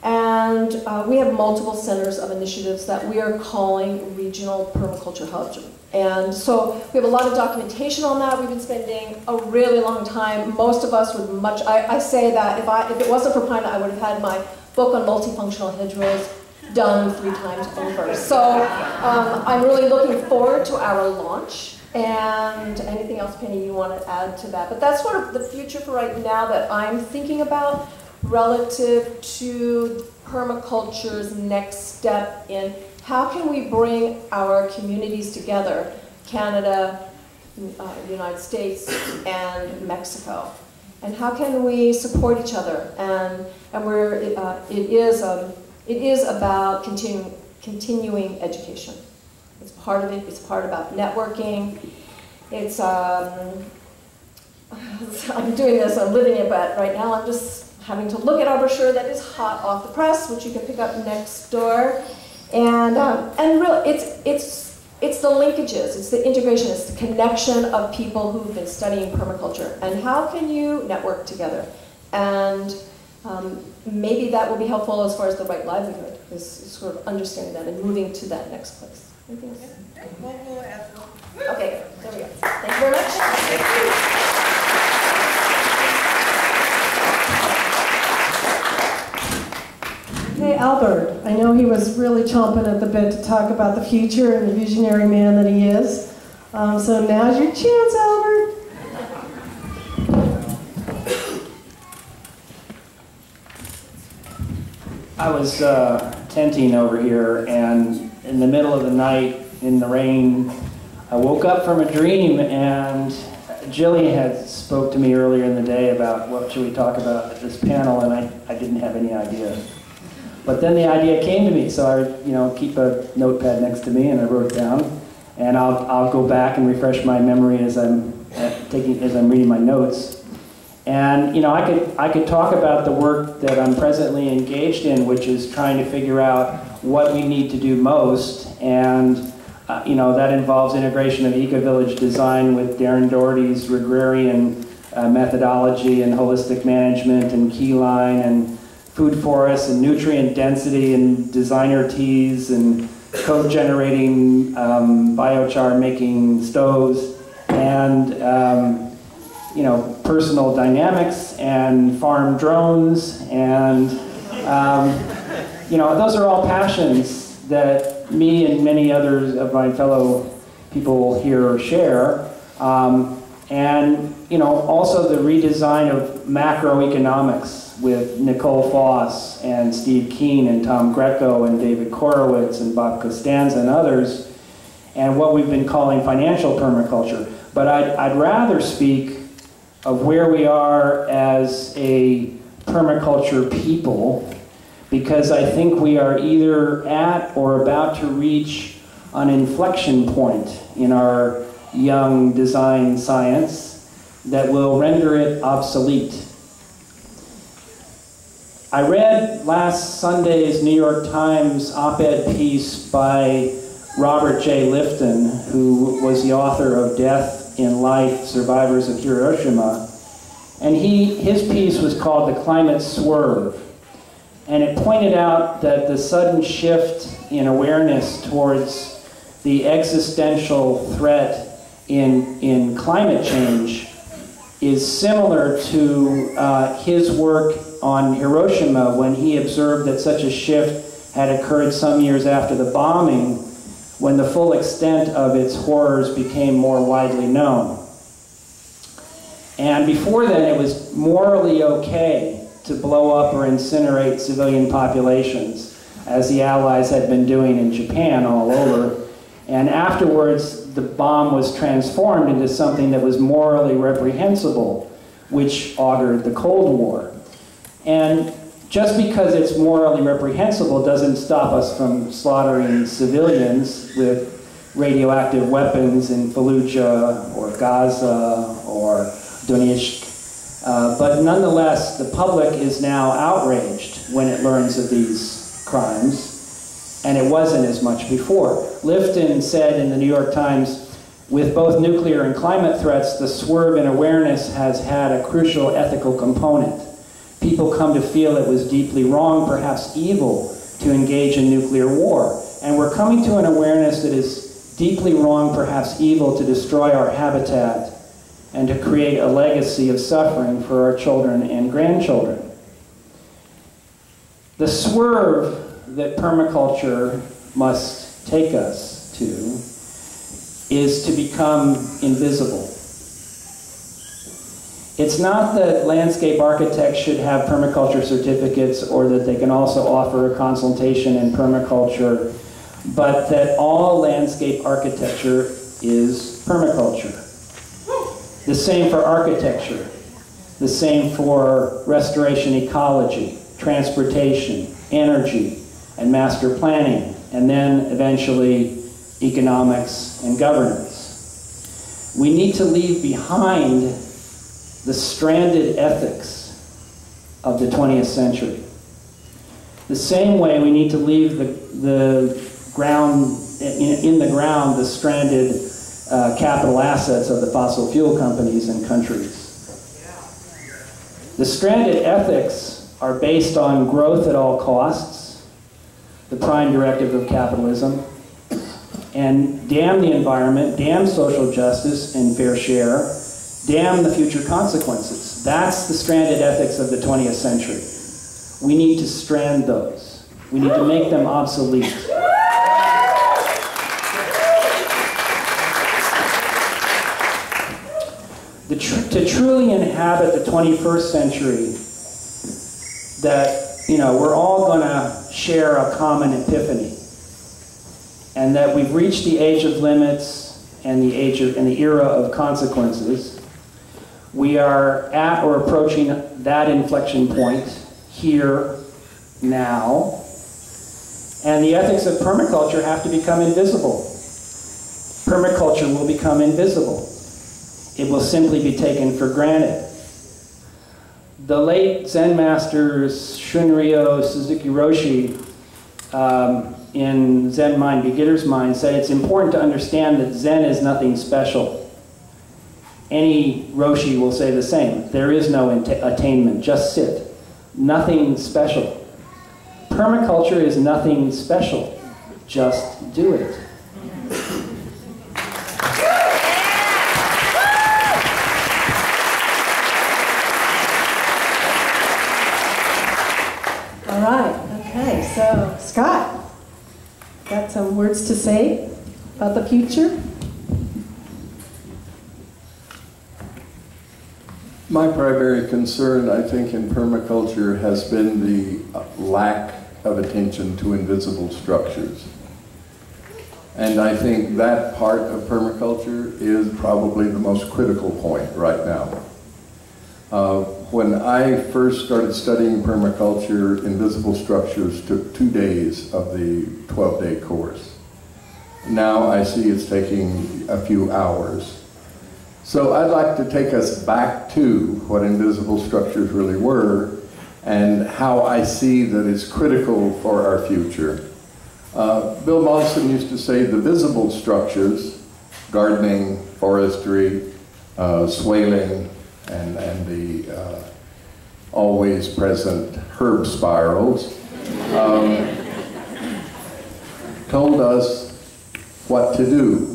and we have multiple centers of initiatives that we are calling regional permaculture hubs. And so we have a lot of documentation on that. We've been spending a really long time. Most of us would I say that if it wasn't for Pina, I would have had my book on multifunctional hedgerows done 3 times over. So I'm really looking forward to our launch. And anything else, Penny, you want to add to that? But that's sort of the future for right now that I'm thinking about relative to permaculture's next step in how can we bring our communities together, Canada, the United States, and Mexico. And how can we support each other? And it is about continuing education. It's part of it. It's part about networking. It's I'm doing this. I'm living it, but right now I'm just having to look at our brochure that is hot off the press, which you can pick up next door. And really, it's the linkages, it's the integration, it's the connection of people who've been studying permaculture. And how can you network together? And maybe that will be helpful as far as the right livelihood, is sort of understanding that and moving to that next place. Anything else? Okay, there we go. Thank you very much. he was really chomping at the bit to talk about the future and the visionary man that he is. So now's your chance, Albert. I was tenting over here, and in the middle of the night, in the rain, I woke up from a dream, and Jillian had spoke to me earlier in the day about what should we talk about at this panel, and I didn't have any idea. But then the idea came to me, so I keep a notepad next to me, and I wrote it down, and I'll go back and refresh my memory as I'm reading my notes. And I could talk about the work that I'm presently engaged in, which is trying to figure out what we need to do most, and that involves integration of eco-village design with Darren Doherty's agrarian methodology and holistic management and keyline and food forests and nutrient density and designer teas and co-generating biochar making stoves and personal dynamics and farm drones and those are all passions that me and many others of my fellow people here share. Also the redesign of macroeconomics with Nicole Foss and Steve Keen and Tom Greco and David Korowitz and Bob Costanza and others, and what we've been calling financial permaculture. But I'd rather speak of where we are as a permaculture people, because I think we are either at or about to reach an inflection point in our young design science that will render it obsolete. I read last Sunday's New York Times op-ed piece by Robert J. Lifton, who was the author of Death in Life, Survivors of Hiroshima. And his piece was called The Climate Swerve. And it pointed out that the sudden shift in awareness towards the existential threat in climate change is similar to his work on Hiroshima, when he observed that such a shift had occurred some years after the bombing, when the full extent of its horrors became more widely known. And before then, it was morally okay to blow up or incinerate civilian populations, as the Allies had been doing in Japan all over. And afterwards, the bomb was transformed into something that was morally reprehensible, which augured the Cold War. And just because it's morally reprehensible doesn't stop us from slaughtering civilians with radioactive weapons in Fallujah or Gaza or Donetsk. But nonetheless, the public is now outraged when it learns of these crimes, and it wasn't as much before. Lifton said in the New York Times, with both nuclear and climate threats, the swerve in awareness has had a crucial ethical component. People come to feel it was deeply wrong, perhaps evil, to engage in nuclear war. And we're coming to an awareness that is deeply wrong, perhaps evil, to destroy our habitat and to create a legacy of suffering for our children and grandchildren. The swerve that permaculture must take us to is to become invisible. It's not that landscape architects should have permaculture certificates or that they can also offer a consultation in permaculture, but that all landscape architecture is permaculture. The same for architecture, the same for restoration ecology, transportation, energy, and master planning, and then eventually economics and governance. We need to leave behind the stranded ethics of the 20th century. The same way we need to leave the ground, in the ground, the stranded capital assets of the fossil fuel companies and countries. The stranded ethics are based on growth at all costs, the prime directive of capitalism, and damn the environment, damn social justice and fair share, damn the future consequences. That's the stranded ethics of the 20th century. We need to strand those. We need to make them obsolete. To truly inhabit the 21st century, that, we're all going to share a common epiphany, and that we've reached the age of limits and the era of consequences. We are at or approaching that inflection point here, now, and the ethics of permaculture have to become invisible. Permaculture will become invisible. It will simply be taken for granted. The late Zen masters Shunryo Suzuki Roshi in Zen Mind, Beginner's Mind, said it's important to understand that Zen is nothing special. Any Roshi will say the same. There is no attainment, just sit. Nothing special. Permaculture is nothing special, just do it. All right, okay, so Scott, got some words to say about the future? My primary concern, I think, in permaculture has been the lack of attention to invisible structures. And I think that part of permaculture is probably the most critical point right now. When I first started studying permaculture, invisible structures took 2 days of the 12-day course. Now I see it's taking a few hours. So I'd like to take us back to what invisible structures really were and how I see that it's critical for our future. Bill Mollison used to say the visible structures, gardening, forestry, swaling, and the always present herb spirals, told us what to do.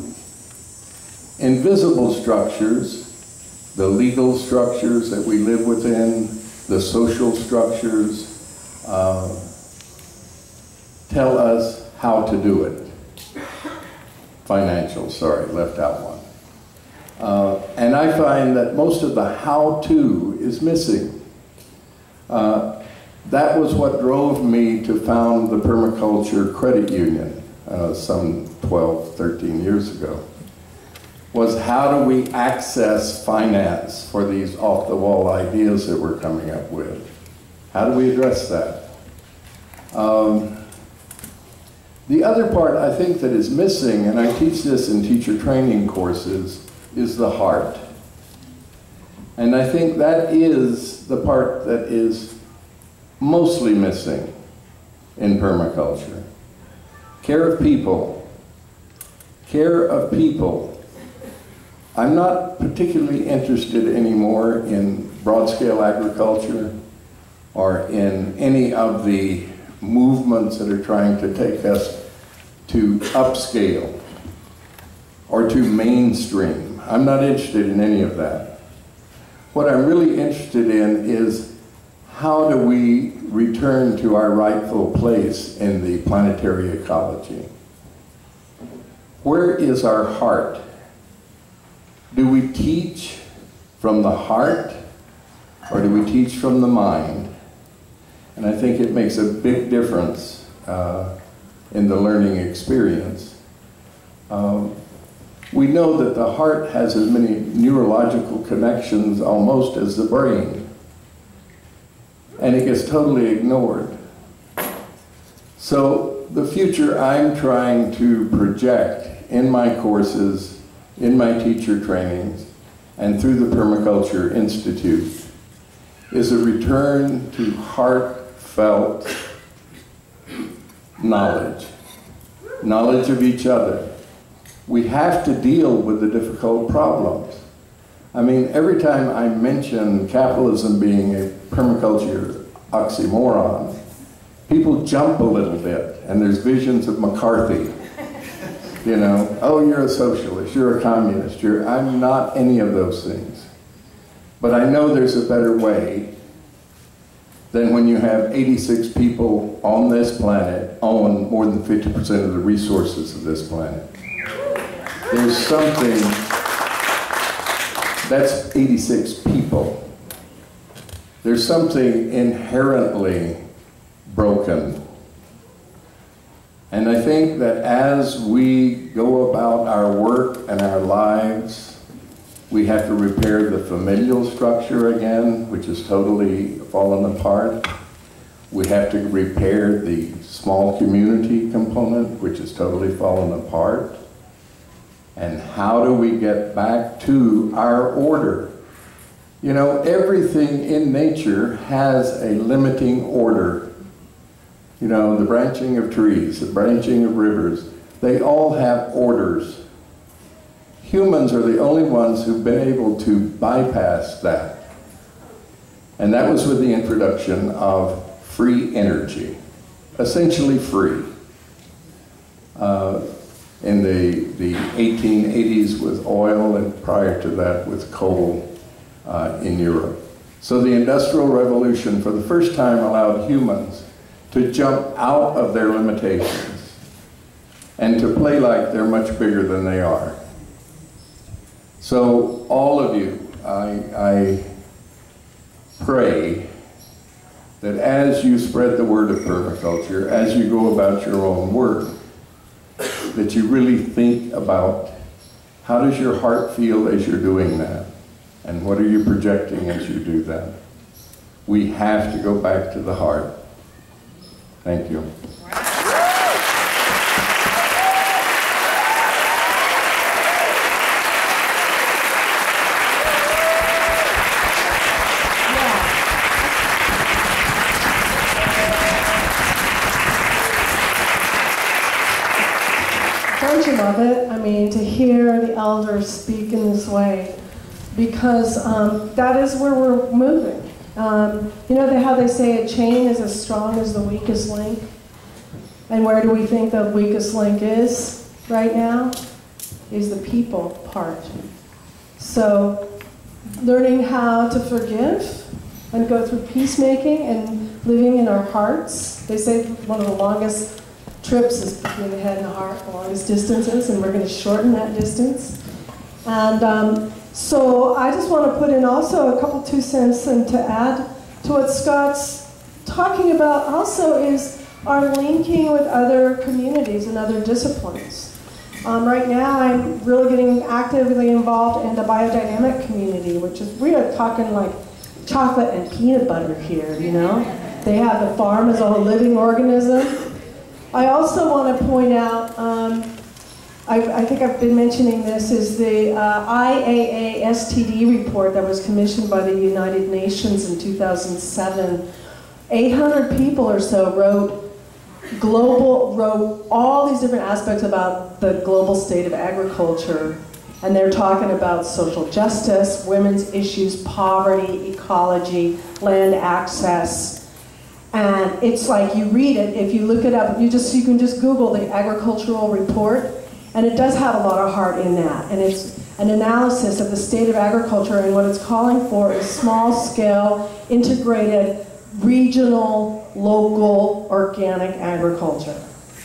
Invisible structures, the legal structures that we live within, the social structures, tell us how to do it. Financial, sorry, left out one. And I find that most of the how-to is missing. That was what drove me to found the Permaculture Credit Union some 12, 13 years ago, was how do we access finance for these off-the-wall ideas that we're coming up with? How do we address that? The other part I think that is missing, and I teach this in teacher training courses, is the heart. And I think that is the part that is mostly missing in permaculture. Care of people. Care of people. I'm not particularly interested anymore in broad-scale agriculture or in any of the movements that are trying to take us to upscale or to mainstream. I'm not interested in any of that. What I'm really interested in is how do we return to our rightful place in the planetary ecology? Where is our heart? Do we teach from the heart or do we teach from the mind? And I think it makes a big difference in the learning experience. We know that the heart has as many neurological connections almost as the brain, and it gets totally ignored. So the future I'm trying to project in my courses, in my teacher trainings, and through the Permaculture Institute is a return to heartfelt knowledge, knowledge of each other. We have to deal with the difficult problems. I mean, every time I mention capitalism being a permaculture oxymoron, people jump a little bit, and there's visions of McCarthy. You know, oh, you're a socialist, you're a communist, I'm not any of those things. But I know there's a better way. than when you have 86 people on this planet own more than 50% of the resources of this planet. There's something, that's 86 people. There's something inherently broken. And I think that as we go about our work and our lives, we have to repair the familial structure again, which is totally fallen apart. We have to repair the small community component, which is totally fallen apart. And how do we get back to our order? You know, everything in nature has a limiting order. You know, the branching of trees, the branching of rivers, they all have orders. Humans are the only ones who've been able to bypass that. And that was with the introduction of free energy, essentially free. In the 1880s with oil, and prior to that with coal in Europe. So the Industrial Revolution for the first time allowed humans to jump out of their limitations and to play like they're much bigger than they are. So all of you, I pray that as you spread the word of permaculture, as you go about your own work, that you really think about how does your heart feel as you're doing that, and what are you projecting as you do that. We have to go back to the heart. Thank you. Don't you love it? I mean, to hear the elders speak in this way, because that is where we're moving. You know how they say a chain is as strong as the weakest link? And where do we think the weakest link is right now? Is the people part. So learning how to forgive and go through peacemaking and living in our hearts. They say one of the longest trips is between the head and the heart, the longest distances, and we're going to shorten that distance. And so I just want to put in also a couple 2 cents and to add to what Scott's talking about also is our linking with other communities and other disciplines. Right now I'm really getting actively involved in the biodynamic community, which is, we are talking like chocolate and peanut butter here, you know? They have the farm as a whole living organism. I also want to point out, I think I've been mentioning this, is the IAA STD report that was commissioned by the United Nations in 2007. 800 people or so wrote all these different aspects about the global state of agriculture. And they're talking about social justice, women's issues, poverty, ecology, land access. And it's like you read it, if you look it up, you can just Google the agricultural report, and it does have a lot of heart in that. And it's an analysis of the state of agriculture, and what it's calling for is small-scale, integrated, regional, local, organic agriculture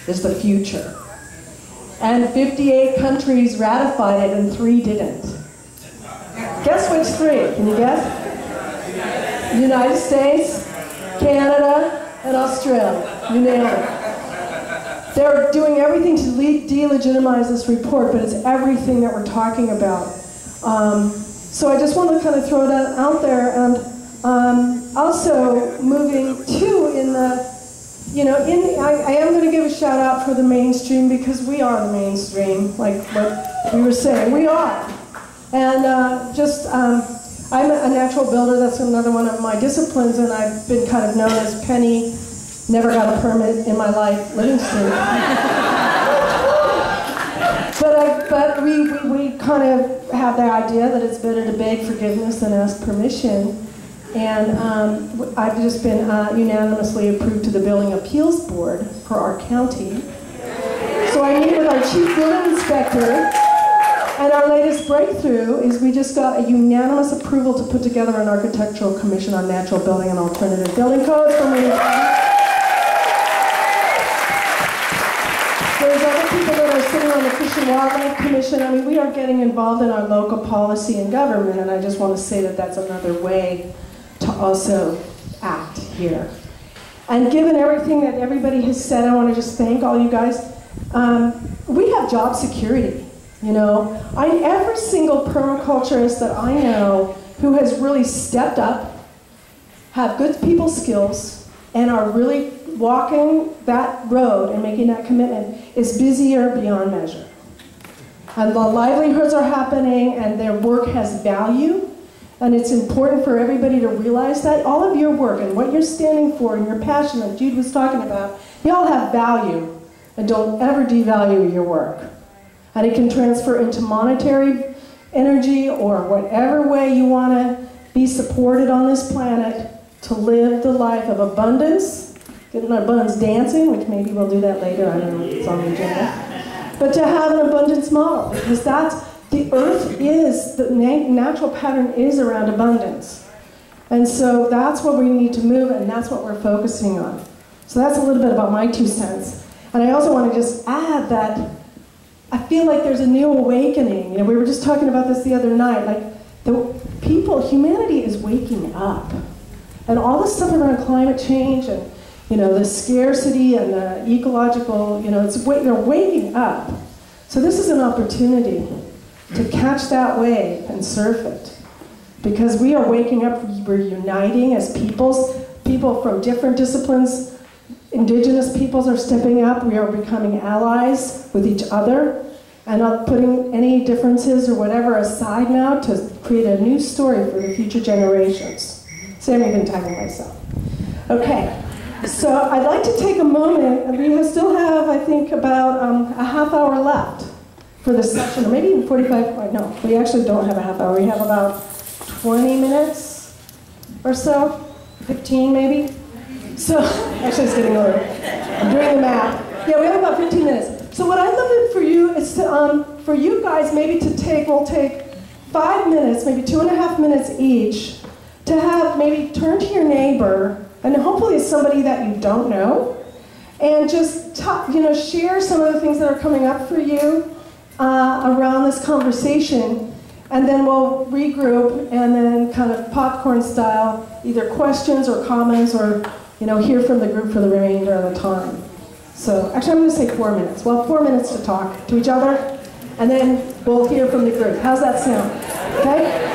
is the future. And 58 countries ratified it and 3 didn't. Guess which 3? Can you guess? United States, Canada, and Australia. You nailed it. They're doing everything to delegitimize this report, but it's everything that we're talking about. So I just want to kind of throw that out there, and also moving to in the, I am going to give a shout out for the mainstream, because we are the mainstream, like what we were saying, we are. And I'm a natural builder, that's another one of my disciplines, and I've been kind of known as Penny, never got a permit in my life, Livingston. But we kind of have the idea that it's better to beg forgiveness than ask permission. And I've just been unanimously approved to the Building Appeals Board for our county. So I meet with our chief building inspector, And our latest breakthrough is we just got a unanimous approval to put together an architectural commission on natural building and alternative building codes from There's other people that are sitting on the Fish and Wildlife Commission. I mean, we are getting involved in our local policy and government, and I just want to say that that's another way to also act here. And given everything that everybody has said, I want to just thank all you guys. We have job security, you know. Every single permaculturist that I know who has really stepped up, have good people skills, and are really walking that road and making that commitment is busier beyond measure. And the livelihoods are happening and their work has value, and it's important for everybody to realize that all of your work and what you're standing for and your passion that Jude was talking about, you all have value, and don't ever devalue your work. And it can transfer into monetary energy or whatever way you want to be supported on this planet to live the life of abundance, getting our buns dancing, which maybe we'll do that later, I don't know if it's on the agenda. But to have an abundance model, because the earth is, the natural pattern is around abundance. And so that's what we need to move, and that's what we're focusing on. So that's a little bit about my 2 cents. And I also want to just add that I feel like there's a new awakening. You know, we were just talking about this the other night. Like, humanity is waking up. And all this stuff around climate change and, you know, the scarcity and the ecological, you know, they're waking up. So this is an opportunity to catch that wave and surf it. Because we are waking up, we're uniting as peoples, people from different disciplines. Indigenous peoples are stepping up. We are becoming allies with each other and not putting any differences or whatever aside now to create a new story for the future generations. See, I'm even typing myself. Okay, so I'd like to take a moment, and we still have, I think, about a half hour left for this session, or maybe even 45, no, we actually don't have a half hour. We have about 20 minutes or so, 15 maybe. So, actually it's getting older. I'm doing the math. Yeah, we have about 15 minutes. So what I'd love for you is to, for you guys maybe to we'll take 5 minutes, maybe 2.5 minutes each, to have maybe turn to your neighbor, and hopefully it's somebody that you don't know, and just share some of the things that are coming up for you around this conversation, and then we'll regroup and then kind of popcorn style, either questions or comments or hear from the group for the remainder of the time. So actually I'm going to say 4 minutes. We'll have 4 minutes to talk to each other, and then we'll hear from the group. How's that sound? Okay?